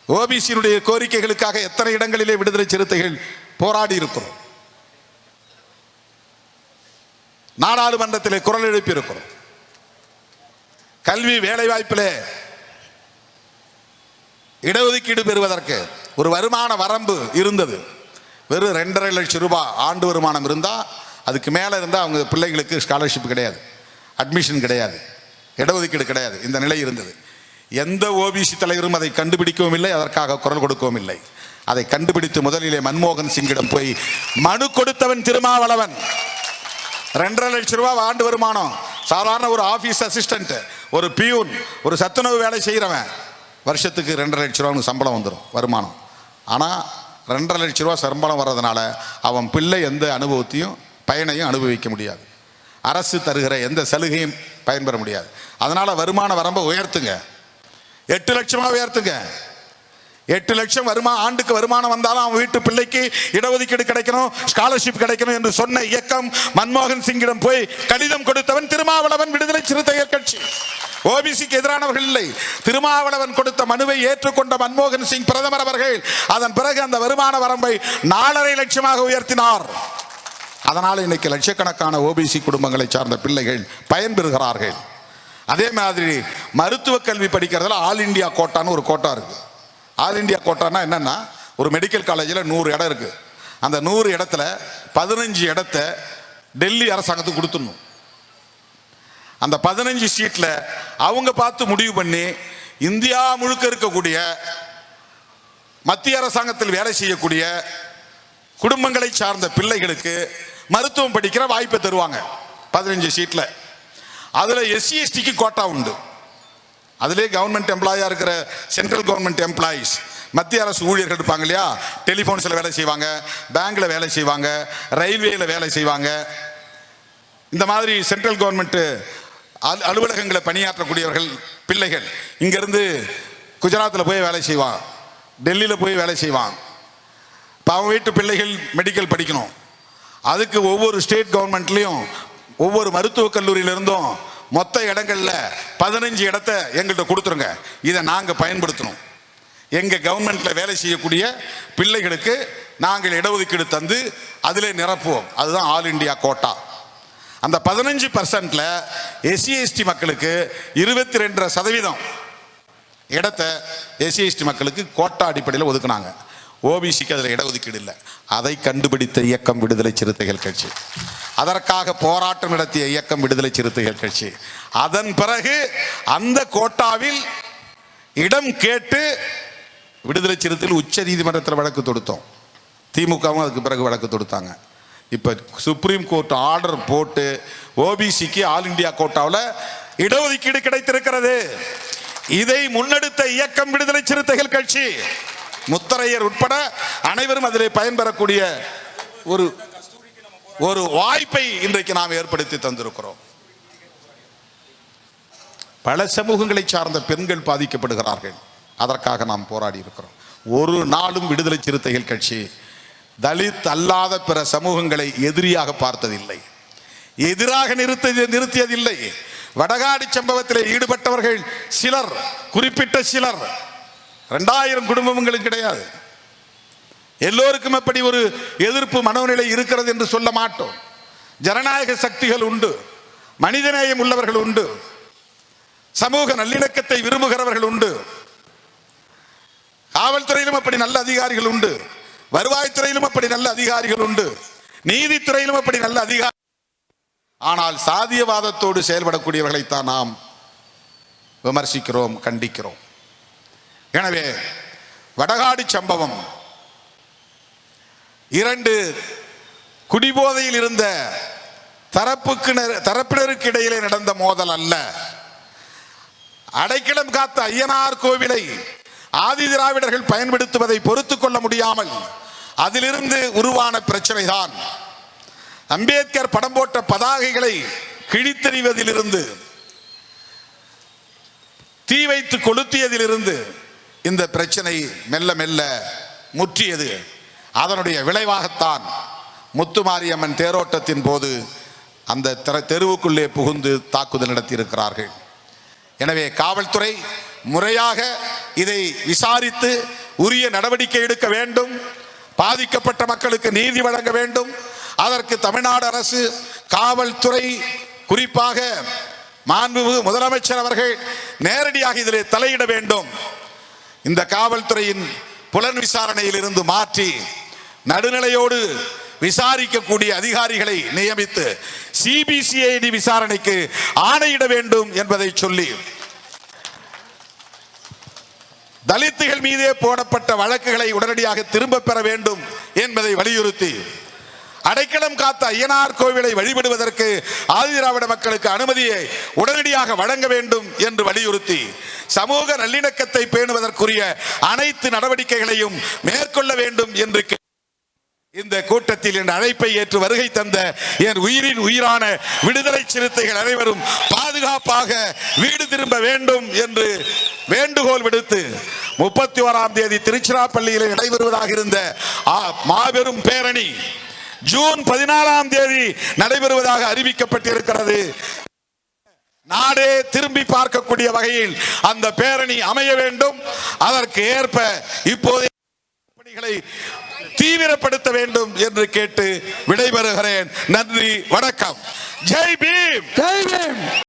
ஓபிசியினுடைய கோரிக்கைகளுக்காக எத்தனை இடங்களிலே விடுதலை சிறுத்தைகள் போராடி இருக்கிறோம். நாடாளுமன்றத்திலே குரல் எழுப்பி இருக்கிறோம். கல்வி வேலை வாய்ப்பிலே இடஒதுக்கீடு பெறுவதற்கு ஒரு வருமான வரம்பு இருந்தது. வெறும் 2.5 லட்சம் ரூபாய் ஆண்டு வருமானம் இருந்தால், அதுக்கு மேலே இருந்தால் அவங்க பிள்ளைகளுக்கு ஸ்காலர்ஷிப் கிடையாது, அட்மிஷன் கிடையாது, இடஒதுக்கீடு கிடையாது. இந்த நிலை இருந்தது. எந்த ஓபிசி தலைவரும் அதை கண்டுபிடிக்கவும் இல்லை, அதற்காக குரல் கொடுக்கவும் இல்லை. அதை கண்டுபிடித்து முதலிலே மன்மோகன் சிங்கிடம் போய் மனு கொடுத்தவன் திருமாவளவன். 2.5 லட்சம் ரூபாய் ஆண்டு வருமானம். சாதாரண ஒரு ஆஃபீஸ் அசிஸ்டன்ட், ஒரு பியூன், ஒரு சத்துணவு வேலை செய்கிறவன் வருஷத்துக்கு 2.5 லட்ச ரூபா சம்பளம் வந்துடும் வருமானம். ஆனால் 2.5 லட்ச ரூபா சம்பளம் வர்றதுனால அவன் பிள்ளை எந்த அனுபவத்தையும் பயனையும் அனுபவிக்க முடியாது. அரசு தருகிற எந்த சலுகையும் பயன்பெற முடியாது. அதனால் வருமான வரம்பை உயர்த்துங்க, 8 லட்சமாக உயர்த்துங்க. 8 லட்சம் ஆண்டுக்கு வருமானம் வந்தாலும் அவன் வீட்டு பிள்ளைக்கு இடஒதுக்கீடு கிடைக்கணும், ஸ்காலர்ஷிப் கிடைக்கணும் என்று சொன்ன இயக்கம் மன்மோகன் சிங்கிடம் போய் கடிதம் கொடுத்தவன் திருமாவளவன், விடுதலை சிறுத்தைகள் கட்சி. ஓபிசிக்கு எதிரானவர்கள் இல்லை. திருமாவளவன் கொடுத்த மனுவை ஏற்றுக்கொண்ட மன்மோகன் சிங் பிரதமர் அவர்கள் அதன் பிறகு அந்த வருமான வரம்பை 4.5 லட்சமாக உயர்த்தினார். அதனால் இன்னைக்கு லட்சக்கணக்கான ஓபிசி குடும்பங்களை சார்ந்த பிள்ளைகள் பயன்பெறுகிறார்கள். அதே மாதிரி மருத்துவ கல்வி படிக்கிறதுல ஆல் இண்டியா கோட்டான்னு ஒரு கோட்டா இருக்கு. ஆல் இண்டியா கோட்டானா என்னன்னா, ஒரு மெடிக்கல் காலேஜில் 100 இடம் இருக்கு. அந்த 100 இடத்துல 15 இடத்த டெல்லி அரசாங்கத்துக்கு கொடுத்துடணும். அந்த 15 சீட்ல அவங்க பார்த்து முடிவு பண்ணி இந்தியா முழுக்க இருக்கக்கூடிய மத்திய அரசாங்கத்தில் வேலை செய்யக்கூடிய குடும்பங்களை சார்ந்த பிள்ளைகளுக்கு மருத்துவம் படிக்கிற வாய்ப்பை தருவாங்க 15 சீட்ல. அதுல SC STக்கு கோட்டா உண்டு. அதிலே கவர்மெண்ட் எம்ப்ளாயா இருக்கிற சென்ட்ரல் கவர்மெண்ட் எம்ப்ளாயிஸ், மத்திய அரசு ஊழியர்கள் இருப்பாங்க இல்லையா, டெலிஃபோன்ஸில் வேலை செய்வாங்க, பேங்க்ல வேலை செய்வாங்க, ரயில்வேல வேலை செய்வாங்க. இந்த மாதிரி சென்ட்ரல் கவர்மெண்ட் அலுவலகங்களை பணியாற்றக்கூடியவர்கள் பிள்ளைகள் இங்கிருந்து குஜராத்தில் போய் வேலை செய்வான், டெல்லியில் போய் வேலை செய்வான். இப்போ அவங்க வீட்டு பிள்ளைகள் மெடிக்கல் படிக்கணும். அதுக்கு ஒவ்வொரு ஸ்டேட் கவர்மெண்ட்லேயும் ஒவ்வொரு மருத்துவக் கல்லூரியிலிருந்தும் மொத்த இடங்களில் 15 இடத்தை எங்கள்கிட்ட கொடுத்துருங்க, இதை நாங்கள் பயன்படுத்தணும். எங்கள் கவர்மெண்ட்டில் வேலை செய்யக்கூடிய பிள்ளைகளுக்கு நாங்கள் இடஒதுக்கீடு தந்து அதிலே நிரப்புவோம். அதுதான் ஆல் இண்டியா கோட்டா. அந்த 15%ல் SC ST மக்களுக்கு 22% இடத்தை SC ST மக்களுக்கு கோட்டா அடிப்படையில் ஒதுக்குனாங்க. OBCக்கு அதில் இடஒதுக்கீடு இல்லை. அதை கண்டுபிடித்த இயக்கம் விடுதலை சிறுத்தைகள் கட்சி, அதற்காக போராட்டம் நடத்திய இயக்கம் விடுதலை சிறுத்தைகள் கட்சி. அதன் பிறகு அந்த கோட்டாவில் இடம் கேட்டு விடுதலை சிறுத்தைகள் உச்ச நீதிமன்றத்தில் வழக்கு தொடுத்தோம். திமுகவும் அதுக்கு பிறகு வழக்கு தொடுத்தாங்க. இப்போ சுப்ரீம் கோர்ட் ஆர்டர் போட்டு OBCக்கு ஆல் இண்டியா கோட்டாவில் இடஒதுக்கீடு கிடைத்திருக்கிறது. இதை முன்னெடுத்த இயக்கம் விடுதலை சிறுத்தைகள் கட்சி. முத்தரையர் உட்பட அனைவரும் அதிலே பயன்பெறக்கூடிய ஒரு வாய்ப்பை இன்றைக்கு நாம் ஏற்படுத்தி தந்திருக்கிறோம். பல சமூகங்களை சார்ந்த பெண்கள் பாதிக்கப்படுகிறார்கள். அதற்காக நாம் போராடி இருக்கிறோம். ஒரு நாளும் விடுதலை சிறுத்தைகள் கட்சி தலித் அல்லாத பிற சமூகங்களை எதிரியாக பார்த்ததில்லை, எதிராக நிறுத்தியதில்லை. வடகாடி சம்பவத்தில் ஈடுபட்டவர்கள் சிலர், குறிப்பிட்ட சிலர், 2000 குடும்பங்களும் கிடையாது. எல்லோருக்கும் அப்படி ஒரு எதிர்ப்பு மனோநிலை இருக்கிறது என்று சொல்ல மாட்டோம். ஜனநாயக சக்திகள் உண்டு, மனிதநேயம் உள்ளவர்கள் உண்டு, சமூக நல்லிணக்கத்தை விரும்புகிறவர்கள் உண்டு. காவல்துறையிலும் அப்படி நல்ல அதிகாரிகள் உண்டு, வருவாய்த்துறையிலும் அப்படி நல்ல அதிகாரிகள் உண்டு, நீதித்துறையிலும் அப்படி நல்ல அதிகாரி. ஆனால் சாதியவாதத்தோடு செயல்படக்கூடியவர்களைத்தான் நாம் விமர்சிக்கிறோம், கண்டிக்கிறோம். எனவே வடகாடி சம்பவம் 2 குடிபோதையில் இருந்த தரப்பினருக்கு இடையிலே நடந்த மோதல் அல்ல. அடைக்கலம் காத்த ஐயனார் கோவிலை ஆதி திராவிடர்கள் பயன்படுத்துவதை பொறுத்துக் கொள்ள முடியாமல் அதிலிருந்து உருவான பிரச்சனை தான். அம்பேத்கர் படம் போட்ட பதாகைகளை கிழித்தெறிவதிலிருந்து, தீ வைத்து கொளுத்தியதிலிருந்து இந்த பிரச்சனை மெல்ல மெல்ல முற்றியது. அதனுடைய விளைவாகத்தான் முத்துமாரியம்மன் தேரோட்டத்தின் போது அந்த தெருவுக்குள்ளே புகுந்து தாக்குதல் நடத்தியிருக்கிறார்கள். எனவே காவல்துறை முறையாக இதை விசாரித்து உரிய நடவடிக்கை எடுக்க வேண்டும். பாதிக்கப்பட்ட மக்களுக்கு நீதி வழங்க வேண்டும். அதற்கு தமிழ்நாடு அரசு, காவல்துறை, குறிப்பாக மாண்புமிகு முதலமைச்சர் அவர்கள் நேரடியாக இதிலே தலையிட வேண்டும். இந்த காவல்துறையின் புலன் விசாரணையில் இருந்து மாற்றி நடுநிலையோடு விசாரிக்கக்கூடிய அதிகாரிகளை நியமித்து CBCID விசாரணைக்கு ஆணையிட வேண்டும் என்பதை சொல்லி, தலித்துகள் மீதே போடப்பட்ட வழக்குகளை உடனடியாக திரும்ப பெற வேண்டும் என்பதை வலியுறுத்தி, அடைக்கலம் காத்த ஐயனார் கோவிலை வழிபடுவதற்கு ஆதிதிராவிட மக்களுக்கு அனுமதியை உடனடியாக வழங்க வேண்டும் என்று வலியுறுத்தி, சமூக நல்லிணக்கத்தை பேணுவதற்குரிய அனைத்து நடவடிக்கைகளையும் மேற்கொள்ள வேண்டும் என்று இந்த கூட்டத்தில் என் அழைப்பை ஏற்று வருகை தந்த என் உயிரின் உயிரான விடுதலை சிறுத்தைகள் அனைவரும் பாதுகாப்பாக வீடு திரும்ப வேண்டும் என்று வேண்டுகோள் விடுத்து, 31ஆம் தேதி திருச்சிராப்பள்ளியில் நடைபெறுவதாக இருந்த மாபெரும் பேரணி ஜூன் 14ஆம் தேதி நடைபெறுவதாக அறிவிக்கப்பட்டிருக்கிறது. நாடே திரும்பி பார்க்கக்கூடிய வகையில் அந்த பேரணி அமைய வேண்டும். அதற்கு ஏற்ப இப்போது பணிகளை தீவிரப்படுத்த வேண்டும் என்று கேட்டு விடைபெறுகிறேன். நன்றி, வணக்கம். ஜெய் பீம்.